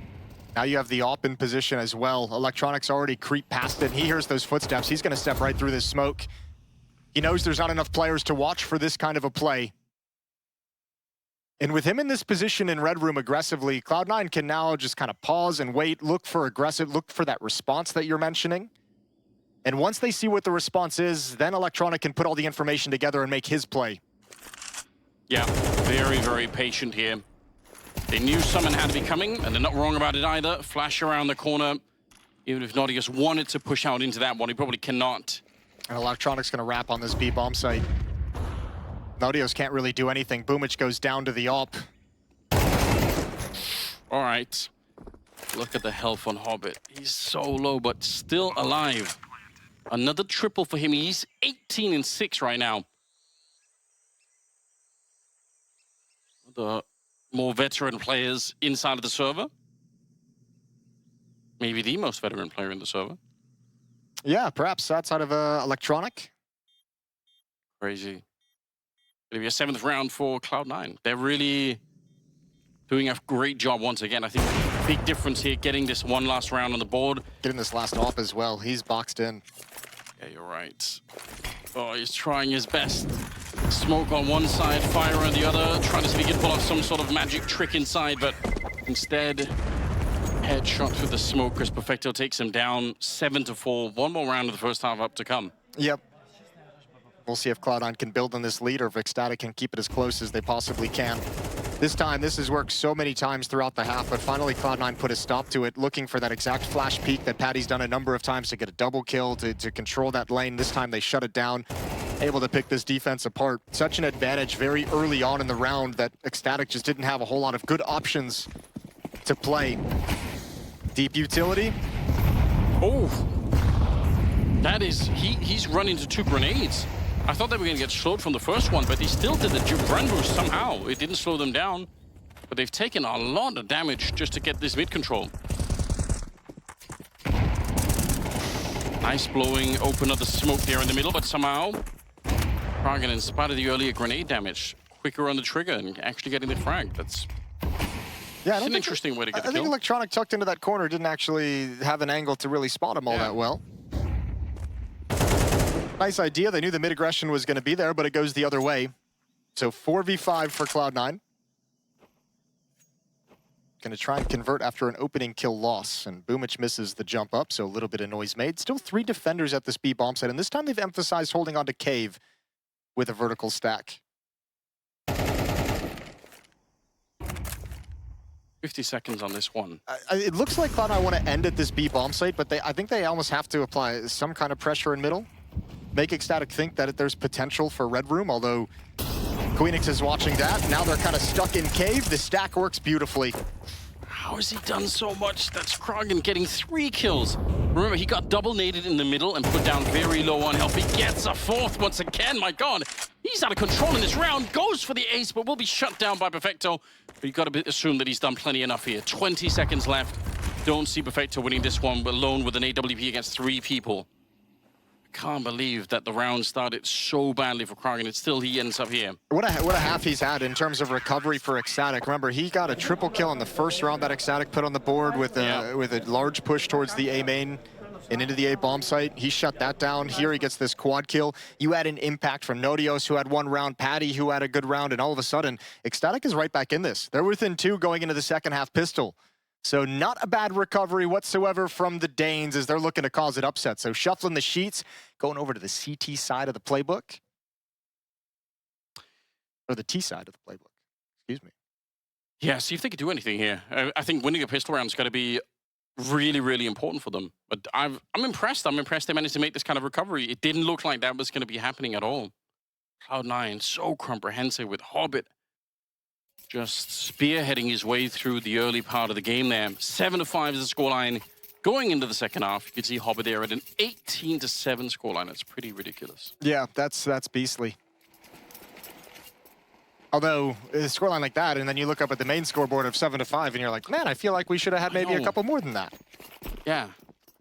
Now you have the op in position as well. Electronics already creep past it. He hears those footsteps. He's going to step right through this smoke. He knows there's not enough players to watch for this kind of a play. And with him in this position in Red Room aggressively, Cloud9 can now just kind of pause and wait, look for that response that you're mentioning. And once they see what the response is, then Electronic can put all the information together and make his play. Yeah, very, very patient here. They knew someone had to be coming, and they're not wrong about it either. Flash around the corner. Even if Nautilus wanted to push out into that one, he probably cannot. And Electronic's gonna wrap on this B bomb site. Nautilus can't really do anything. Boomich goes down to the op. All right. Look at the health on Hobbit. He's so low, but still alive. Another triple for him. He's 18-6 right now. The more veteran players inside of the server. Maybe the most veteran player in the server. Yeah, perhaps outside of Electronic. Crazy. It'll be a 7th round for Cloud9. They're really doing a great job once again. I think big difference here, getting this one last round on the board. Getting this last op as well. He's boxed in. Yeah, you're right. Oh, he's trying his best. Smoke on one side, fire on the other, trying to see if he can pull off some sort of magic trick inside, but instead, headshot through the smoke as Perfecto takes him down 7-4. One more round of the first half up to come. Yep. We'll see if Cloud9 can build on this lead or if ECSTATIC can keep it as close as they possibly can. This time, this has worked so many times throughout the half, but finally Cloud9 put a stop to it, looking for that exact flash peek that Patty's done a number of times to get a double kill, to control that lane. This time they shut it down, able to pick this defense apart. Such an advantage very early on in the round that ECSTATIC just didn't have a whole lot of good options to play. Deep utility. Oh, that is, he's run into 2 grenades. I thought they were going to get slowed from the first one, but they still did the brand boost somehow. It didn't slow them down, but they've taken a lot of damage just to get this mid control. Nice blowing open of the smoke there in the middle, but somehow Kragan, in spite of the earlier grenade damage, quicker on the trigger and actually getting the frag. That's an interesting way to get the kill. I think Electronic tucked into that corner didn't actually have an angle to really spot him all that well. Nice idea. They knew the mid-aggression was going to be there, but it goes the other way. So 4v5 for Cloud9. Going to try and convert after an opening kill loss, and Boomich misses the jump up, so a little bit of noise made. Still 3 defenders at this B bomb site, and this time they've emphasized holding on to Cave with a vertical stack. 50 seconds on this one. It looks like Cloud9 want to end at this B bomb site, but I think they almost have to apply some kind of pressure in middle. Make ECSTATIC think that there's potential for Red Room, although Queenix is watching that. Now they're kind of stuck in cave. The stack works beautifully. How has he done so much? That's Krogan getting 3 kills. Remember, he got double naded in the middle and put down very low on health. He gets a 4th once again. My God, he's out of control in this round. Goes for the ace, but will be shut down by Perfecto. But you've got to assume that he's done plenty enough here. 20 seconds left. Don't see Perfecto winning this one alone with an AWP against 3 people. Can't believe that the round started so badly for Krogan, and still he ends up here. What a half he's had in terms of recovery for ECSTATIC. Remember, he got a triple kill in the first round that ECSTATIC put on the board with a large push towards the A main and into the A bomb site. He shut that down. Here he gets this quad kill. You had an impact from Nodios, who had 1 round, Patty, who had a good round, and all of a sudden, ECSTATIC is right back in this. They're within 2 going into the second half pistol. So not a bad recovery whatsoever from the Danes as they're looking to cause it upset. So shuffling the sheets, going over to the CT side of the playbook. Or the T side of the playbook, excuse me. Yeah, see if they could do anything here. I think winning a pistol round is going to be really, really important for them. But I'm impressed. I'm impressed they managed to make this kind of recovery. It didn't look like that was going to be happening at all. Cloud9, so comprehensive with Hobbit. Just spearheading his way through the early part of the game there. 7-5 is the scoreline going into the second half. You can see Hobbit there at an 18-7 scoreline. That's pretty ridiculous. Yeah, that's beastly. Although, a scoreline like that, and then you look up at the main scoreboard of 7-5, and you're like, man, I feel like we should have had maybe a couple more than that. Yeah.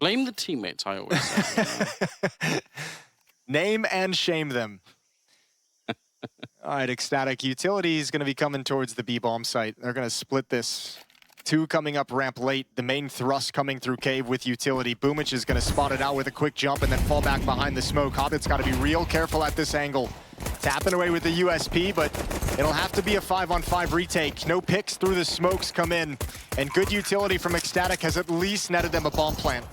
Blame the teammates, I always say. Name and shame them. All right, ECSTATIC. Utility is going to be coming towards the B-bomb site. They're going to split this. 2 coming up ramp late. The main thrust coming through cave with Utility. Boomich is going to spot it out with a quick jump and then fall back behind the smoke. Hobbit's got to be real careful at this angle. Tapping away with the USP, but it'll have to be a 5-on-5 retake. No picks through the smokes come in. And good utility from ECSTATIC has at least netted them a bomb plant.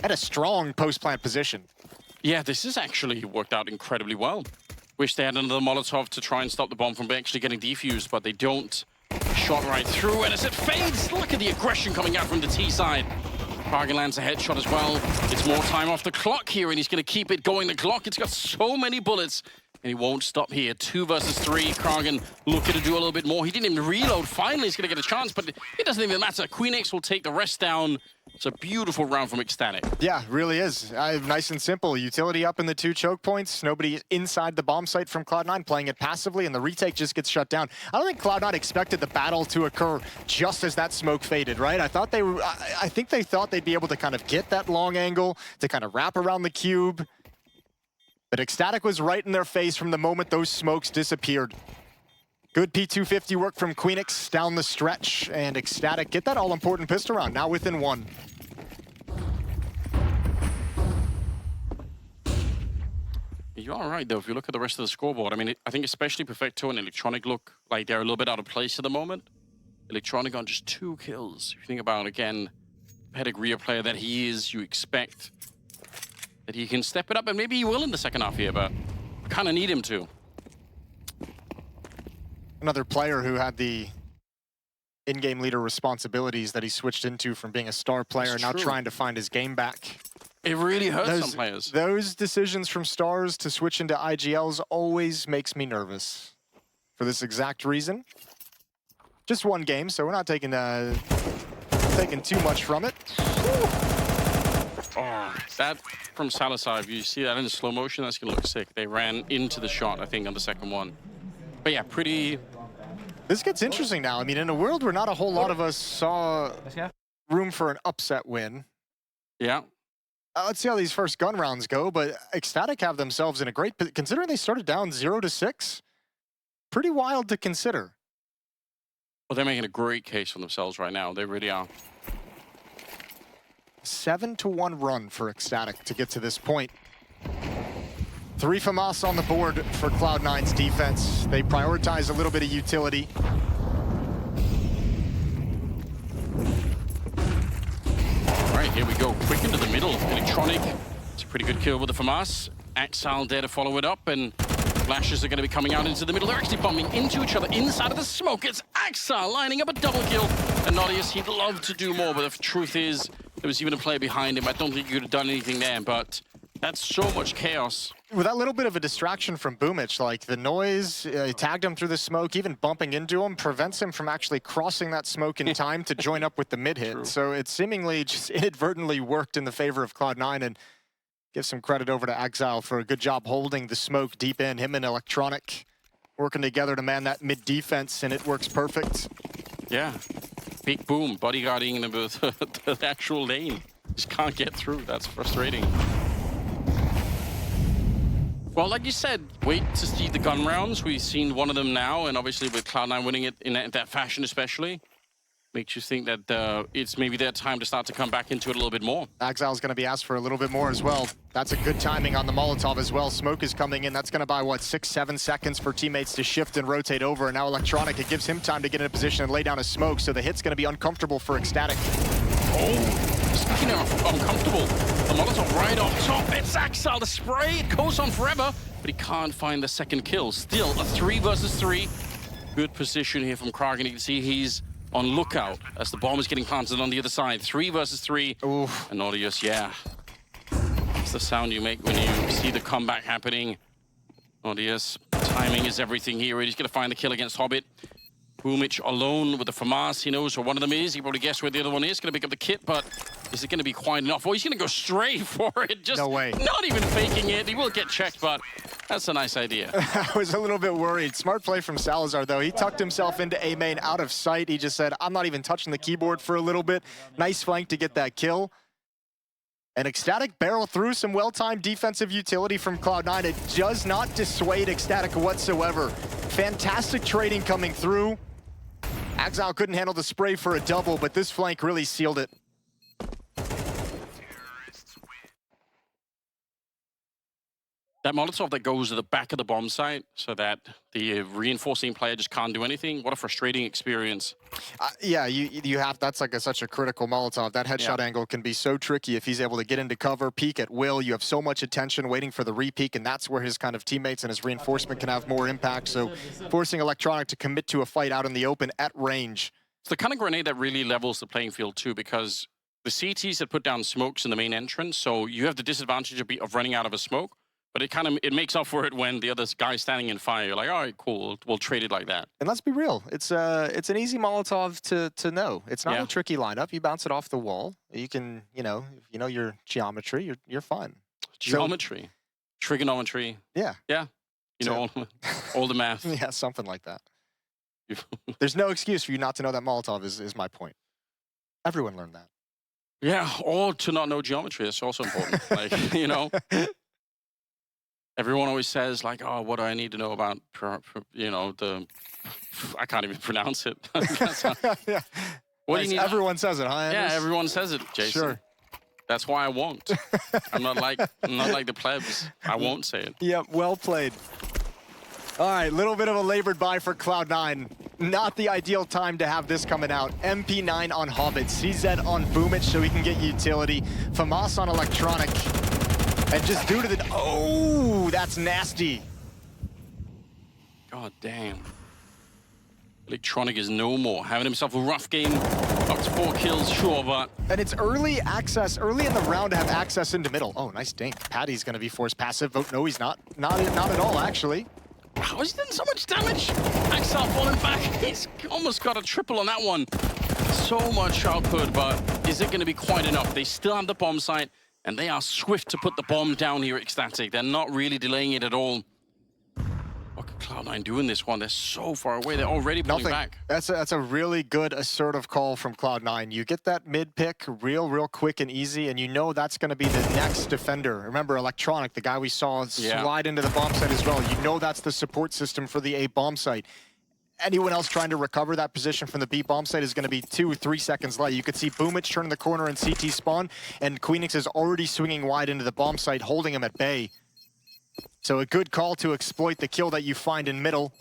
At a strong post-plant position. Yeah, this has actually worked out incredibly well. Wish they had another Molotov to try and stop the bomb from actually getting defused, but they don't. Shot right through, and as it fades, look at the aggression coming out from the T side. Krogan lands a headshot as well. It's more time off the clock here, and he's going to keep it going. The clock, it's got so many bullets, and he won't stop here. 2 versus 3. Krogan looking to do a little bit more. He didn't even reload. Finally, he's going to get a chance, but it doesn't even matter. Queenix will take the rest down. It's a beautiful round from ECSTATIC. Yeah, really is. Nice and simple. Utility up in the 2 choke points. Nobody inside the bomb site from Cloud9 playing it passively, and the retake just gets shut down. I don't think Cloud9 expected the battle to occur just as that smoke faded, right? I think they thought they'd be able to kind of get that long angle to kind of wrap around the cube. But ECSTATIC was right in their face from the moment those smokes disappeared. Good P250 work from Queenix down the stretch, and ECSTATIC get that all-important pistol round, now within 1. You're all right, though, if you look at the rest of the scoreboard. I mean, I think especially Perfecto and Electronic look like they're a little bit out of place at the moment. Electronic on just 2 kills. If you think about, again, pedigree of player that he is, you expect that he can step it up, and maybe he will in the second half here, but kind of need him to. Another player who had the in-game leader responsibilities that he switched into from being a star player, now trying to find his game back. It really hurts some players. Those decisions from stars to switch into IGLs always makes me nervous for this exact reason. Just 1 game, so we're not taking too much from it. Oh, that from Salazar, if you see that in slow motion, that's going to look sick. They ran into the shot, I think, on the second one. But yeah, pretty... This gets interesting now. I mean, in a world where not a whole lot of us saw room for an upset win. Yeah. Let's see how these first gun rounds go, but ECSTATIC have themselves in a great... Considering they started down 0-6, pretty wild to consider. Well, they're making a great case for themselves right now. They really are. 7-1 run for ECSTATIC to get to this point. 3 FAMAS on the board for Cloud9's defense. They prioritize a little bit of utility. All right, here we go. Quick into the middle. Electronic. It's a pretty good kill with the FAMAS. Axal there to follow it up, and flashes are going to be coming out into the middle. They're actually bumping into each other inside of the smoke. It's Axal lining up a double kill. And Nautilus, he'd love to do more, but the truth is, there was even a player behind him. I don't think he could have done anything there, but that's so much chaos. With that little bit of a distraction from Boomich, like the noise, tagged him through the smoke, even bumping into him, prevents him from actually crossing that smoke in time to join up with the mid-hit. True. So it seemingly just inadvertently worked in the favor of Cloud9, and give some credit over to Exile for a good job holding the smoke deep in. Him and Electronic working together to man that mid defense, and it works perfect. Yeah, big boom, bodyguarding the actual lane. Just can't get through, that's frustrating. Well, like you said, wait to see the gun rounds. We've seen one of them now, and obviously with Cloud9 winning it in that fashion especially, makes you think that it's maybe their time to start to come back into it a little bit more. Exile's going to be asked for a little bit more as well. That's a good timing on the Molotov as well. Smoke is coming in. That's going to buy, what, 6-7 seconds for teammates to shift and rotate over. And now Electronic, it gives him time to get in a position and lay down a smoke, so the hit's going to be uncomfortable for ECSTATIC. Oh, speaking of uncomfortable, the Molotov right on top. It's Exile, the spray. It goes on forever, but he can't find the second kill. Still a 3 versus 3. Good position here from Kraken. You can see he's on lookout as the bomb is getting planted on the other side. 3 versus 3. Oof. And Nautilus, yeah. It's the sound you make when you see the comeback happening. Nautilus, timing is everything here. He's going to find the kill against Hobbit. Boomich alone with the FAMAS. He knows where one of them is. He probably guessed where the other one is. Going to pick up the kit, but is it going to be quite enough? Oh, he's going to go straight for it. Just no way. Not even faking it. He will get checked, but that's a nice idea. I was a little bit worried. Smart play from Salazar, though. He tucked himself into A main out of sight. He just said, I'm not even touching the keyboard for a little bit. Nice flank to get that kill. And ECSTATIC barrel through some well-timed defensive utility from Cloud9. It does not dissuade ECSTATIC whatsoever. Fantastic trading coming through. Exile couldn't handle the spray for a double, but this flank really sealed it. That Molotov that goes to the back of the bomb site so that the reinforcing player just can't do anything. What a frustrating experience. Yeah, you have, that's like such a critical Molotov. That headshot angle can be so tricky if he's able to get into cover, peek at will. You have so much attention waiting for the re-peek, and that's where his kind of teammates and his reinforcement can have more impact. So forcing Electronic to commit to a fight out in the open at range. It's the kind of grenade that really levels the playing field too, because the CTs had put down smokes in the main entrance, so you have the disadvantage of running out of a smoke. But it makes up for it when the other guy's standing in fire. You're like, all right, cool, we'll trade it like that. And let's be real, it's an easy Molotov to know. It's not a tricky lineup. You bounce it off the wall. You can, if you know your geometry, you're fine. Geometry, trigonometry. Yeah. Yeah. You know, all the math. Yeah, something like that. There's no excuse for you not to know that Molotov is my point. Everyone learned that. Yeah, or to not know geometry. That's also important. Like, everyone always says, like, oh, what do I need to know about, I can't even pronounce it. Yeah. What do you need? Everyone says it, huh, Anders? Yeah, everyone says it, Jason. Sure. That's why I won't. I'm not like the plebs. I won't say it. Yep, well played. All right, little bit of a labored buy for Cloud9. Not the ideal time to have this coming out. MP9 on Hobbit, CZ on Boomich so he can get utility. FAMAS on Electronic. And just due to the... Oh, that's nasty. God damn. Electronic is no more. Having himself a rough game. Up to 4 kills, sure, but... And it's early access, early in the round to have access into middle. Oh, nice dink. Patty's going to be forced passive. Oh, no, he's not. Not at all, actually. How is he doing so much damage? Exile falling back. He's almost got a triple on that one. So much output, but is it going to be quite enough? They still have the bomb site. And they are swift to put the bomb down here at ECSTATIC. They're not really delaying it at all. What can Cloud9 do in this one? They're so far away. They're already pulling back. That's a really good assertive call from Cloud9. You get that mid pick real quick and easy, and you know that's going to be the next defender. Remember, Electronic, the guy we saw slide into the bomb site as well. You know that's the support system for the A bomb site. Anyone else trying to recover that position from the B bomb site is going to be 2 or 3 seconds late. You could see Boomich turn the corner and CT spawn, and Queenix is already swinging wide into the bomb site, holding him at bay. So a good call to exploit the kill that you find in middle.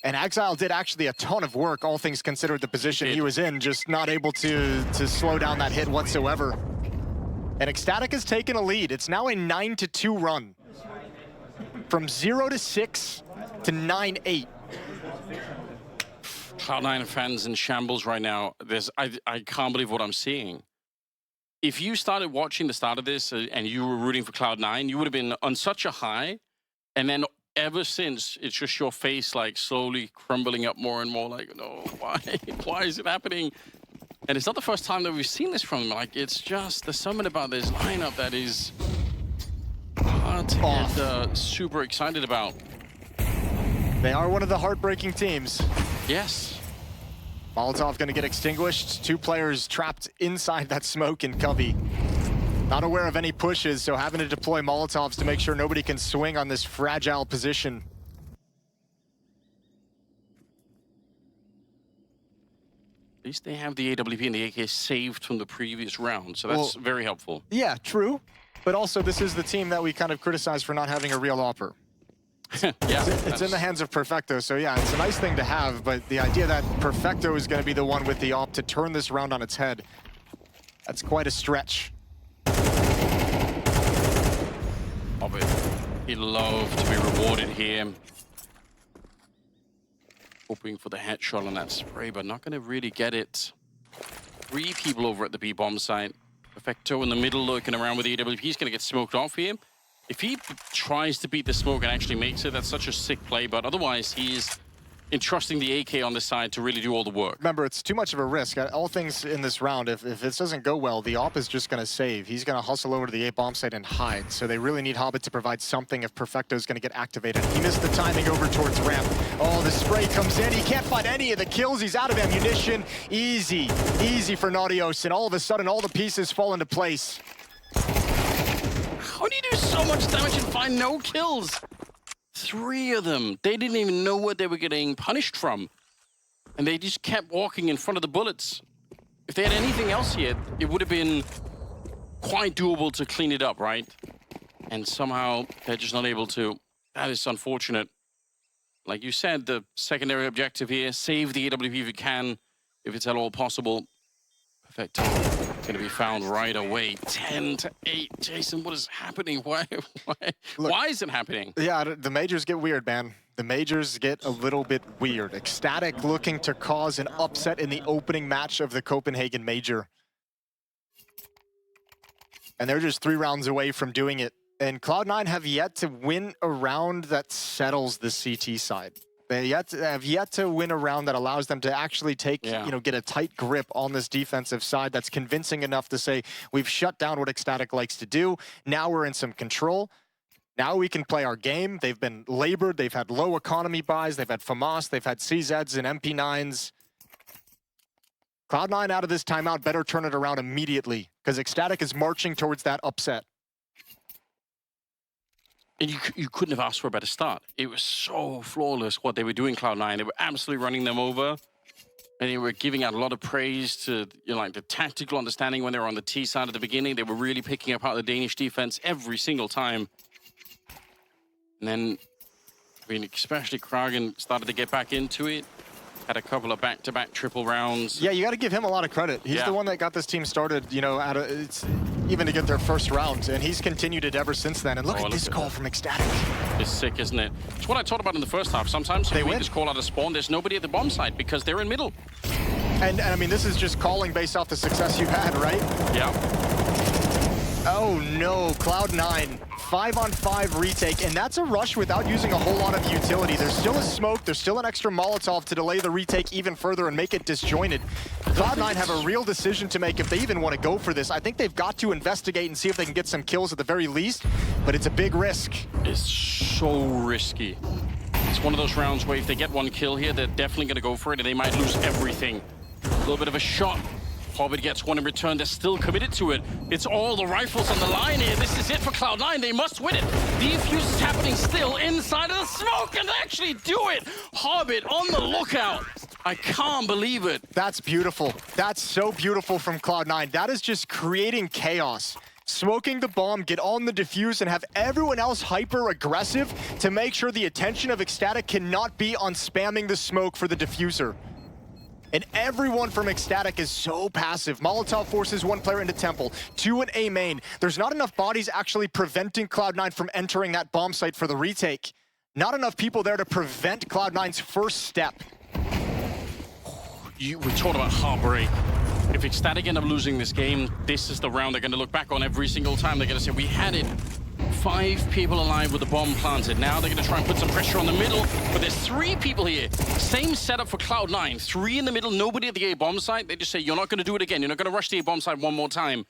And Exile did actually a ton of work, all things considered, the position he was in, just not able to slow down that hit whatsoever. And ECSTATIC has taken a lead. It's now a 9-2 run. From 0 to 6 to 9-8. Cloud9 fans in shambles right now. I can't believe what I'm seeing. If you started watching the start of this and you were rooting for Cloud9, you would have been on such a high, and then ever since, it's just your face like slowly crumbling up more and more. Like, no, why? Why is it happening? And it's not the first time that we've seen this from them. Like, it's just there's something about this lineup that is hard to get super excited about. They are one of the heartbreaking teams. Yes. Molotov going to get extinguished. 2 players trapped inside that smoke in Cubby. Not aware of any pushes, so having to deploy Molotovs to make sure nobody can swing on this fragile position. At least they have the AWP and the AK saved from the previous round, so that's very helpful. Yeah, true. But also, this is the team that we kind of criticize for not having a real AWPer. Yeah, it's in the hands of Perfecto, so yeah, it's a nice thing to have, but the idea that Perfecto is going to be the one with the AWP to turn this round on its head, that's quite a stretch. He'd love to be rewarded here. Hoping for the headshot on that spray, but not going to really get it. 3 people over at the B-bomb site. Perfecto in the middle lurking around with the AWP. He's going to get smoked off here. If he tries to beat the smoke and actually makes it, that's such a sick play, but otherwise he's entrusting the AK on the side to really do all the work. Remember, it's too much of a risk. All things in this round, if this doesn't go well, the AWP is just going to save. He's going to hustle over to the A-bomb site and hide, so they really need Hobbit to provide something if Perfecto is going to get activated. He missed the timing over towards ramp. Oh, the spray comes in. He can't find any of the kills. He's out of ammunition. Easy for Naughtios, and all of a sudden, all the pieces fall into place. How do you do so much damage and find no kills? 3 of them. They didn't even know what they were getting punished from. And they just kept walking in front of the bullets. If they had anything else here, it would have been quite doable to clean it up, right? And somehow they're just not able to. That is unfortunate. Like you said, the secondary objective here, save the AWP if you can, if it's at all possible. Perfecto. Going to be found right away. 10-8. Jason, what is happening? Why is it happening? Yeah, the majors get weird, man. The majors get a little bit weird. ECSTATIC looking to cause an upset in the opening match of the Copenhagen major. And they're just 3 rounds away from doing it. And Cloud9 have yet to win a round that settles the CT side. They have yet to win a round that allows them to actually take, get a tight grip on this defensive side that's convincing enough to say, we've shut down what ECSTATIC likes to do. Now we're in some control. Now we can play our game. They've been labored. They've had low economy buys. They've had FAMAS. They've had CZs and MP9s. Cloud9 out of this timeout better turn it around immediately because ECSTATIC is marching towards that upset. And you couldn't have asked for a better start. It was so flawless what they were doing, Cloud9. They were absolutely running them over. And they were giving out a lot of praise to, like the tactical understanding when they were on the T side at the beginning. They were really picking apart the Danish defense every single time. And then, I mean, especially Kragen started to get back into it. Had a couple of back-to-back triple rounds. Yeah, you got to give him a lot of credit. He's the one that got this team started, even to get their first round, and he's continued it ever since then. And look at this call from ECSTATIC. It's sick, isn't it? It's what I talked about in the first half. Sometimes they just call out a spawn. There's nobody at the bomb site because they're in middle. And I mean, this is just calling based off the success you've had, right? Yeah. Oh no, Cloud9, 5-on-5 retake, and that's a rush without using a whole lot of utility. There's still a smoke, there's still an extra Molotov to delay the retake even further and make it disjointed. Cloud9 have a real decision to make if they even want to go for this. I think they've got to investigate and see if they can get some kills at the very least, but it's a big risk. It's so risky. It's one of those rounds where if they get one kill here, they're definitely going to go for it, and they might lose everything. A little bit of a shot. Hobbit gets one in return. They're still committed to it. It's all the rifles on the line here. This is it for Cloud9. They must win it. Defuse is happening still inside of the smoke, and they actually do it. Hobbit on the lookout. I can't believe it. That's beautiful. That's so beautiful from Cloud9. That is just creating chaos. Smoking the bomb, get on the defuse, and have everyone else hyper-aggressive to make sure the attention of ECSTATIC cannot be on spamming the smoke for the diffuser. And everyone from ECSTATIC is so passive. Molotov forces one player into Temple, 2 in A main. There's not enough bodies actually preventing Cloud9 from entering that bomb site for the retake. Not enough people there to prevent Cloud9's first step. we talked about heartbreak. If ECSTATIC end up losing this game, this is the round they're going to look back on every single time. They're going to say, we had it. 5 people alive with the bomb planted. Now they're going to try and put some pressure on the middle, but there's 3 people here. Same setup for Cloud9. 3 in the middle, nobody at the A-bomb site. They just say, you're not going to do it again. You're not going to rush the A-bomb site one more time.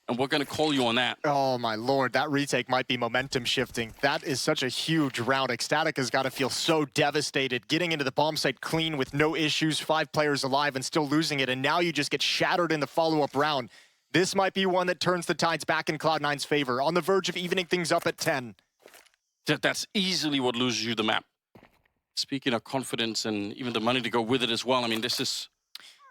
And we're going to call you on that. Oh, my Lord. That retake might be momentum shifting. That is such a huge round. ECSTATIC has got to feel so devastated, getting into the bomb site clean with no issues, 5 players alive and still losing it. And now you just get shattered in the follow-up round. This might be one that turns the tides back in Cloud9's favor, on the verge of evening things up at 10. That's easily what loses you the map. Speaking of confidence and even the money to go with it as well, I mean, this is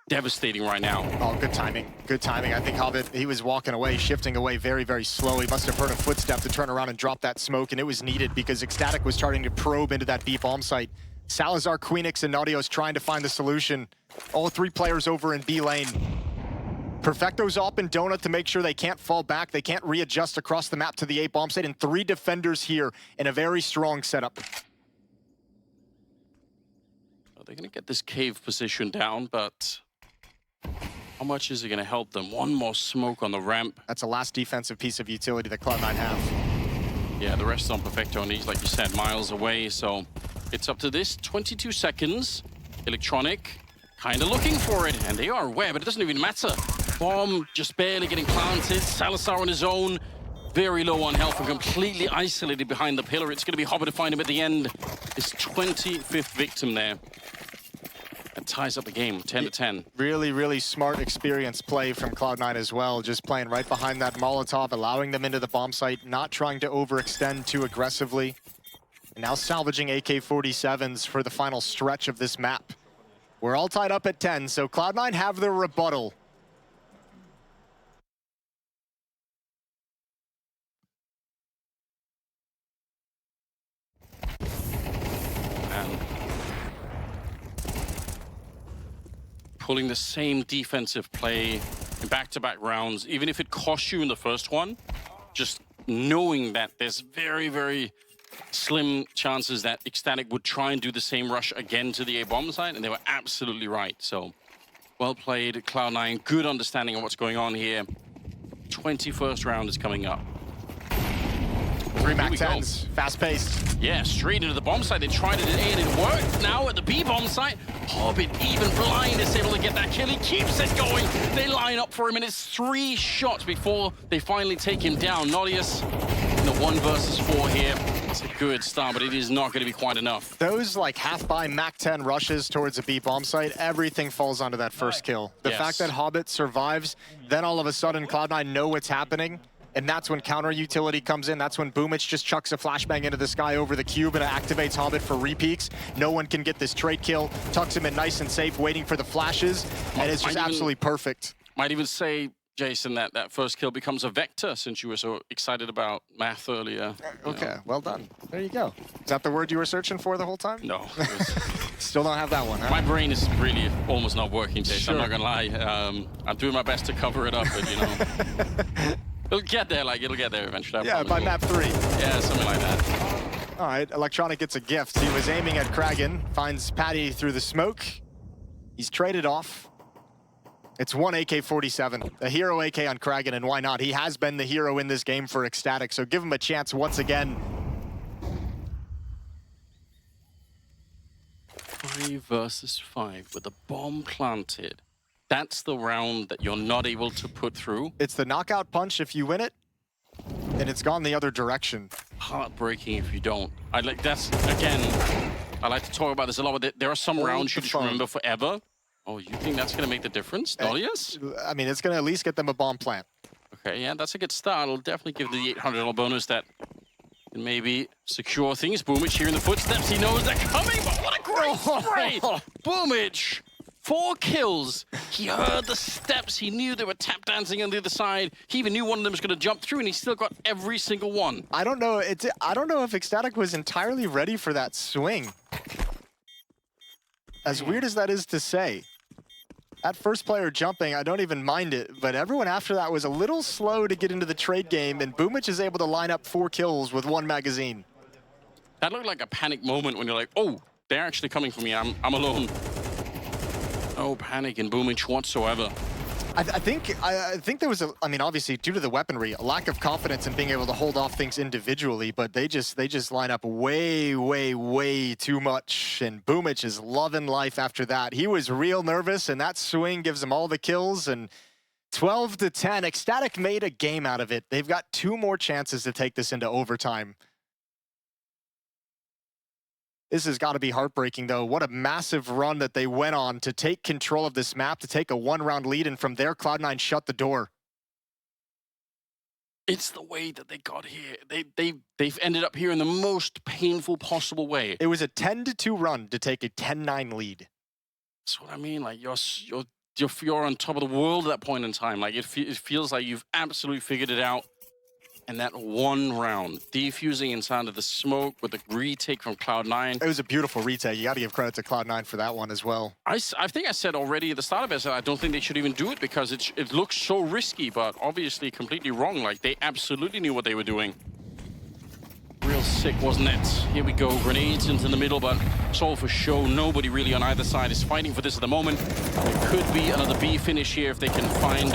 devastating right now. Oh, good timing. Good timing. I think Hobbit, he was walking away, shifting away very, very slow. He must have heard a footstep to turn around and drop that smoke, and it was needed because ECSTATIC was starting to probe into that B bomb site. Salazar, Queenix, and Naughtios trying to find the solution. All 3 players over in B lane. Perfecto's up in Donut to make sure they can't fall back. They can't readjust across the map to the A bomb site, and 3 defenders here in a very strong setup. Well, they're going to get this cave position down, but how much is it going to help them? One more smoke on the ramp. That's the last defensive piece of utility that Cloud9 have. Yeah, the rest is on Perfecto, and he's, like you said, miles away. So it's up to this. 22 seconds. Electronic kind of looking for it, and they are aware, but it doesn't even matter. Bomb just barely getting planted. Salazar on his own. Very low on health and completely isolated behind the pillar. It's going to be Hobbit to find him at the end. His 25th victim there. That ties up the game, 10-10. Really, really smart, experienced play from Cloud9 as well. Just playing right behind that Molotov, allowing them into the bomb site, not trying to overextend too aggressively. And now salvaging AK-47s for the final stretch of this map. We're all tied up at 10, so Cloud9 have their rebuttal. Pulling the same defensive play in back-to-back rounds, even if it costs you in the first one, just knowing that there's very, very slim chances that ECSTATIC would try and do the same rush again to the A-bomb site, and they were absolutely right. So, well played, Cloud9. Good understanding of what's going on here. 21st round is coming up. 3 MAC-10s, fast-paced. Yeah, straight into the bomb site. They tried it at A and it worked. Now at the B bomb site, Hobbit, even blind, is able to get that kill. He keeps it going. They line up for him, and it's 3 shots before they finally take him down. Naughtios in the 1 versus 4 here. It's a good start, but it is not going to be quite enough. Those like half-by MAC-10 rushes towards a B bomb site, everything falls onto that first kill. The fact that Hobbit survives, then all of a sudden Cloud9 know what's happening. And that's when counter utility comes in. That's when Boomich just chucks a flashbang into the sky over the cube and it activates Hobbit for repeaks. No one can get this trade kill. Tucks him in nice and safe, waiting for the flashes. And it's just absolutely perfect. Might even say, Jason, that first kill becomes a vector, since you were so excited about math earlier. Okay, well done. There you go. Is that the word you were searching for the whole time? No. Still don't have that one, huh? My brain is really almost not working, Jason. Sure. I'm not gonna lie. I'm doing my best to cover it up, but you know. It'll get there, it'll get there eventually. Yeah, by map 3. Yeah, something like that. All right, Electronic gets a gift. He was aiming at Kragan, finds Patty through the smoke. He's traded off. It's 1 AK-47, a hero AK on Kragan, and why not? He has been the hero in this game for ECSTATIC, so give him a chance once again. 5 versus 5 with a bomb planted. That's the round that you're not able to put through. It's the knockout punch if you win it, and it's gone the other direction. Heartbreaking if you don't. I like to talk about this a lot, but there are some rounds you just remember forever. Oh, you think that's going to make the difference? Naughtios? I mean, it's going to at least get them a bomb plant. Okay, yeah, that's a good start. It'll definitely give the $800 bonus that can maybe secure things. Boomich hearing the footsteps. He knows they're coming, but what a great spray! Boomich! 4 kills. He heard the steps. He knew they were tap dancing on the other side. He even knew one of them was going to jump through, and he still got every single one. I don't know. I don't know if ECSTATIC was entirely ready for that swing. As weird as that is to say, that first player jumping, I don't even mind it. But everyone after that was a little slow to get into the trade game, and Boomich is able to line up 4 kills with 1 magazine. That looked like a panic moment when you're like, oh, they're actually coming for me. I'm alone. No panic in Boomich whatsoever. I think there was I mean, obviously due to the weaponry, a lack of confidence in being able to hold off things individually, but they just line up way too much, and Boomich is loving life after that. He was real nervous, and that swing gives him all the kills, and 12-10. ECSTATIC made a game out of it. They've got 2 more chances to take this into overtime. This has got to be heartbreaking, though. What a massive run that they went on to take control of this map, to take a 1-round lead, and from there, Cloud9 shut the door. It's the way that they got here. They've ended up here in the most painful possible way. It was a 10-2 run to take a 10-9 lead. That's what I mean. Like you're on top of the world at that point in time. Like it feels like you've absolutely figured it out. And that 1 round, defusing inside of the smoke with the retake from Cloud9. It was a beautiful retake. You got to give credit to Cloud9 for that one as well. I think I said already at the start of it, I don't think they should even do it because it looks so risky, but obviously completely wrong. Like, they absolutely knew what they were doing. Real sick, wasn't it? Here we go, grenades into the middle, but it's all for show. Nobody really on either side is fighting for this at the moment. It could be another B finish here if they can find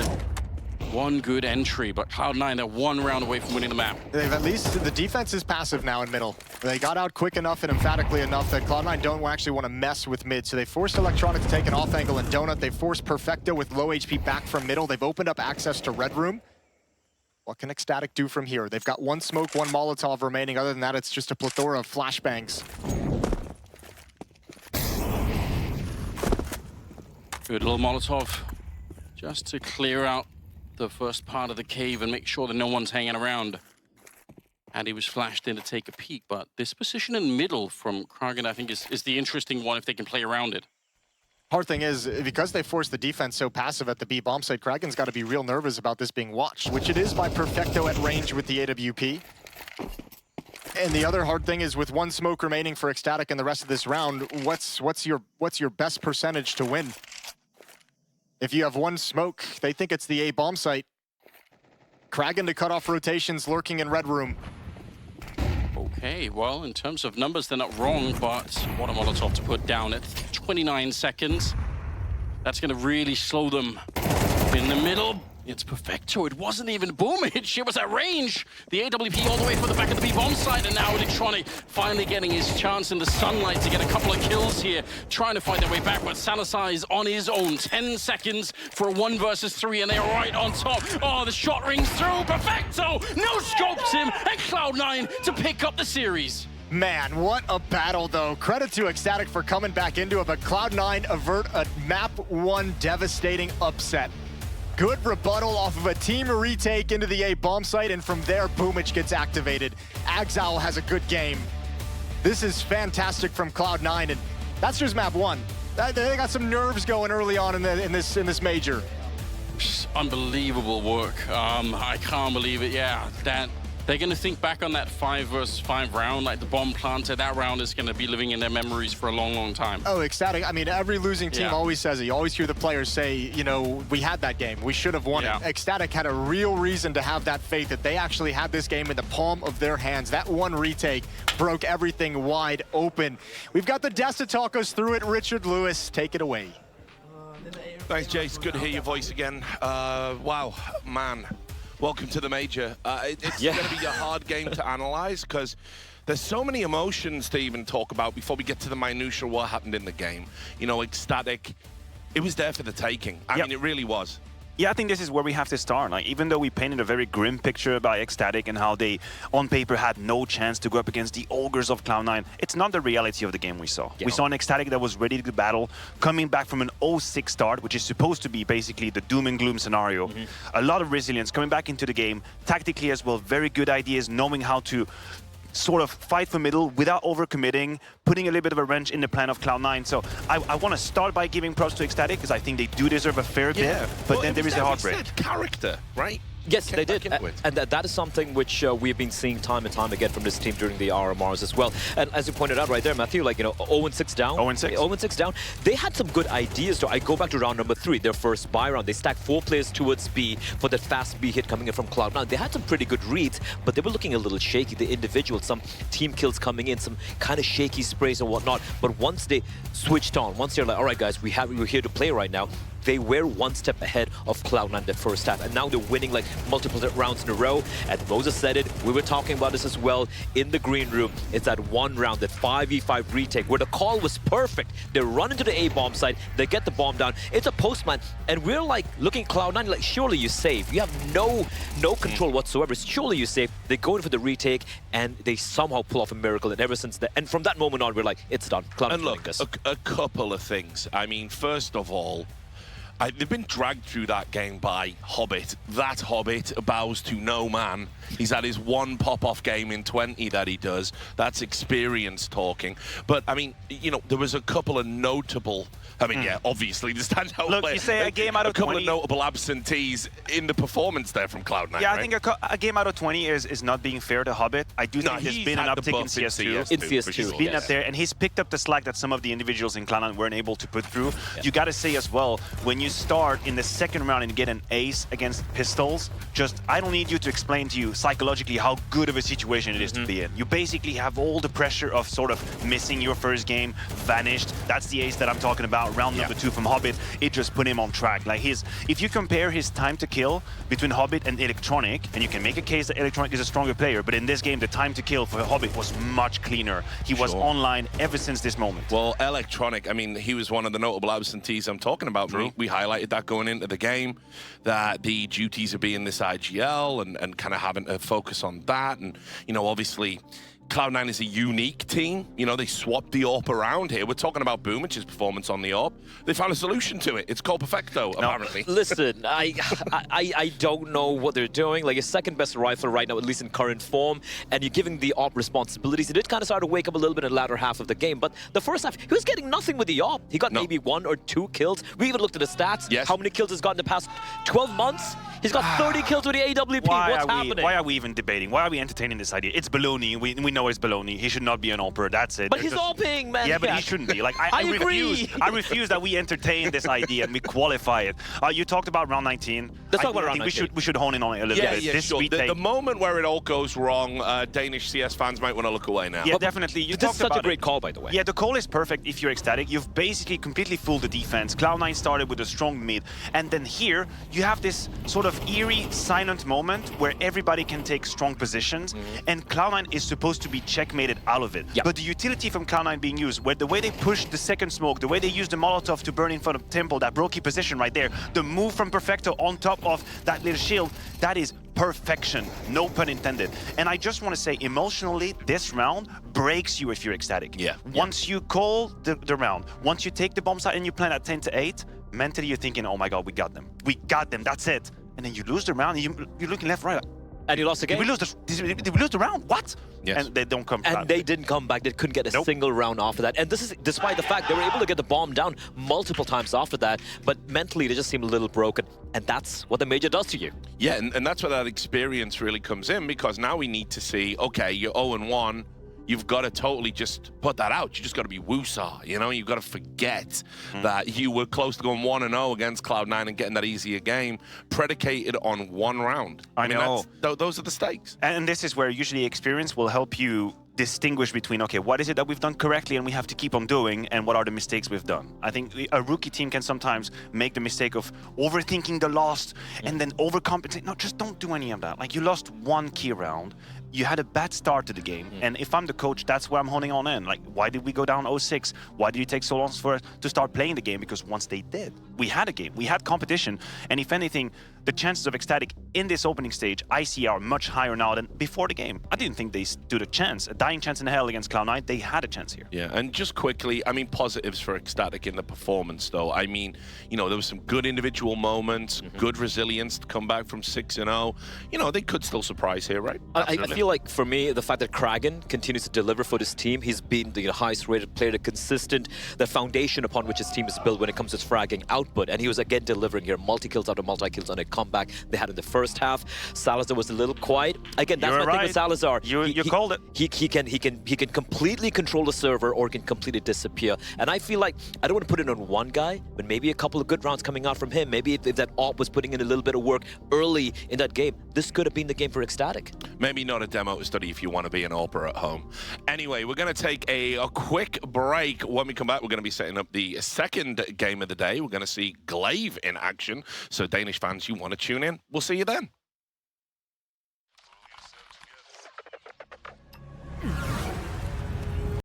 one good entry, but Cloud9, they're 1 round away from winning the map. They've at least, the defense is passive now in middle. They got out quick enough and emphatically enough that Cloud9 don't actually want to mess with mid, so they forced Electronic to take an off angle and Donut. They forced Perfecto with low HP back from middle. They've opened up access to Red Room. What can ECSTATIC do from here? They've got 1 smoke, 1 Molotov remaining. Other than that, it's just a plethora of flashbangs. Good little Molotov, just to clear out the first part of the cave and make sure that no one's hanging around. And he was flashed in to take a peek, but this position in middle from Kragan, I think, is the interesting one if they can play around it. Hard thing is, because they forced the defense so passive at the B bomb site, Kragan's got to be real nervous about this being watched, which it is by Perfecto at range with the AWP. And the other hard thing is, with 1 smoke remaining for ECSTATIC in the rest of this round, what's your best percentage to win? If you have 1 smoke, they think it's the A bomb site. Kragan to cut off rotations, lurking in Red Room. Okay, well, in terms of numbers, they're not wrong, but what a Molotov to put down at 29 seconds. That's going to really slow them. In the middle, it's Perfecto. It wasn't even Boomich. It was at range. The AWP all the way from the back of the B-bomb side, and now Electronic finally getting his chance in the sunlight to get a couple of kills here, trying to find their way back, but Salazar is on his own. 10 seconds for a 1 versus 3, and they're right on top. Oh, the shot rings through. Perfecto no-scopes him, and Cloud9 to pick up the series. Man, what a battle, though. Credit to ECSTATIC for coming back into it, but Cloud9 avert a map 1 devastating upset. Good rebuttal off of a team retake into the A bomb site, and from there, Boomich gets activated. Agzal has a good game. This is fantastic from Cloud9, and that's just map 1. They got some nerves going early on in this major. Unbelievable work. I can't believe it. Yeah, they're going to think back on that 5 versus 5 round, like the bomb planted. That round is going to be living in their memories for a long time. Oh, ECSTATIC. I mean, every losing team always says it. You always hear the players say, you know, we had that game. We should have won it. ECSTATIC had a real reason to have that faith that they actually had this game in the palm of their hands. That 1 retake broke everything wide open. We've got the desk to talk us through it. Richard Lewis, take it away. Thanks, Jace. Good to hear your voice again. Wow, man. Welcome to the major. It's going to be a hard game to analyze because there's so many emotions to even talk about before we get to the minutiae of what happened in the game. You know, ECSTATIC, it was there for the taking. I mean, it really was. Yeah, I think this is where we have to start. Like, even though we painted a very grim picture about ECSTATIC and how they, on paper, had no chance to go up against the ogres of Cloud9, it's not the reality of the game we saw. We saw an ECSTATIC that was ready to battle, coming back from an 0-6 start, which is supposed to be basically the doom and gloom scenario. A lot of resilience, coming back into the game, tactically as well, very good ideas, knowing how to sort of fight for middle without overcommitting, putting a little bit of a wrench in the plan of Cloud9. So I want to start by giving props to ECSTATIC because I think they do deserve a fair bit, but then there is a heartbreak. Character, right? Yes, they did. into it. And that is something which we've been seeing time and time again from this team during the RMRs as well. And as you pointed out right there, Matthew, like, 0-6 down. 0-6. 0-6 down. They had some good ideas, though. I go back to round number 3, their first buy round. They stacked 4 players towards B for that fast B hit coming in from Cloud9. They had some pretty good reads, but they were looking a little shaky. The individuals, some team kills coming in, some kind of shaky sprays and whatnot. But once they switched on, once they're like, all right, guys, we're here to play right now, they were one step ahead of Cloud9 the first half, and now they're winning like multiple rounds in a row. And Moses said it, we were talking about this as well in the green room. It's that one round, that 5v5 retake, where the call was perfect. They run into the A-bomb site, they get the bomb down. It's a postman, and we're like looking at Cloud9 like, surely you save. You have no control whatsoever. Surely you save. They go in for the retake, and they somehow pull off a miracle. And ever since then, and from that moment on, we're like, it's done. Cloud9 And look, this. a couple of things. I mean, first of all, they've been dragged through that game by Hobbit. That Hobbit bows to no man. He's had his one pop-off game in 20 that he does. That's experience talking. But, I mean, there was a couple of notable... I mean, yeah, obviously, the standout Look, player. you say a game out of 20. A couple of notable absentees in the performance there from Cloud9, Yeah, I right? think a game out of 20 is not being fair to Hobbit. I do think there's been an uptick in CS2. In CS2, He's been yes. up there, and he's picked up the slack that some of the individuals in Cloud9 weren't able to put through. Yeah. You got to say as well, when you start in the second round and get an ace against pistols, I don't need you to explain to you psychologically how good of a situation it is to be in. You basically have all the pressure of sort of missing your first game, vanished. That's the ace that I'm talking about, round number 2 from Hobbit. It just put him on track. Like if you compare his time to kill between Hobbit and Electronic, and you can make a case that Electronic is a stronger player, but in this game, the time to kill for Hobbit was much cleaner. He was online ever since this moment. Well, Electronic, I mean, he was one of the notable absentees I'm talking about. We highlighted that going into the game, that the duties of being this IGL and kind of having to focus on that. And, obviously, Cloud9 is a unique team. They swapped the AWP around here. We're talking about Boomich's performance on the AWP. They found a solution to it. It's called Perfecto, apparently. Listen, I don't know what they're doing. Like, a second best rifle right now, at least in current form, and you're giving the AWP responsibilities. He did kind of start to wake up a little bit in the latter half of the game, but the first half, he was getting nothing with the AWP. He got maybe 1 or 2 kills. We even looked at the stats. Yes. How many kills he's got in the past 12 months? He's got 30 kills with the AWP. What's happening? Why are we even debating? Why are we entertaining this idea? It's baloney. We know it's baloney. He should not be an AWPer. That's it. But he's AWPing, man. Yeah, but he shouldn't be. Like I agree. I refuse that we entertain this idea and we qualify it. You talked about round 19. Let's talk about round 19. We should hone in on it a little bit. Yeah, this sure. retake, The moment where it all goes wrong, Danish CS fans might want to look away now. Yeah, definitely. This is such a great call, by the way. Yeah, the call is perfect if you're ecstatic. You've basically completely fooled the defense. Cloud9 started with a strong mid, and then here you have this sort of eerie, silent moment where everybody can take strong positions, and Cloud9 is supposed to be checkmated out of it. Yep. But the utility from Cloud9 being used, where the way they pushed the second smoke, the way they used the Molotov to burn in front of Temple, that brokey position right there, the move from Perfecto on top of that little shield, that is perfection, no pun intended. And I just want to say, emotionally, this round breaks you if you're ecstatic. Yeah. Once you call the round, once you take the bomb site and you plan at 10-8, mentally you're thinking, oh my God, we got them. We got them, that's it. And then you lose the round, and you're looking left, right. And you lost the game. Did we lose the round? What? Yes. And they don't come And they didn't come back. They couldn't get a single round after that. And this is despite the fact they were able to get the bomb down multiple times after that. But mentally, they just seemed a little broken. And that's what the major does to you. Yeah, and that's where that experience really comes in, because now we need to see, okay, you're 0-1. You've got to totally just put that out. You just got to be woosah, You've got to forget that you were close to going 1-0 against Cloud9 and getting that easier game, predicated on one round. I mean, know. Those are the stakes. And this is where usually experience will help you distinguish between, okay, what is it that we've done correctly and we have to keep on doing, and what are the mistakes we've done. I think a rookie team can sometimes make the mistake of overthinking the loss and then overcompensate. No, just don't do any of that. Like, you lost one key round. You had a bad start to the game, and if I'm the coach, that's where I'm honing on in. Like, why did we go down 0-6? Why did it take so long for us to start playing the game? Because once they did, we had a game, we had competition, and if anything, the chances of ecstatic in this opening stage, I see, are much higher now than before the game. I didn't think they stood a chance, a dying chance in hell against Cloud9. They had a chance here. Yeah, and just quickly, I mean, positives for ecstatic in the performance, though. I mean, there was some good individual moments, good resilience to come back from 6-0. They could still surprise here, right? I feel feel like, for me, the fact that Kragan continues to deliver for this team, he's been the highest rated player, the consistent, the foundation upon which his team is built when it comes to his fragging output. And he was again delivering here, multi-kills after multi-kills on a comeback they had in the first half. Salazar was a little quiet. Again, that's my thing with Salazar. You called it. He can completely control the server or can completely disappear. And I feel like, I don't want to put it on one guy, but maybe a couple of good rounds coming out from him. Maybe if that AWP was putting in a little bit of work early in that game, this could have been the game for ECSTATIC. Maybe not a demo to study if you want to be an AWPer at home. Anyway, we're going to take a quick break. When we come back, we're going to be setting up the second game of the day. We're going to see Glaive in action. So Danish fans, you want to tune in? We'll see you then.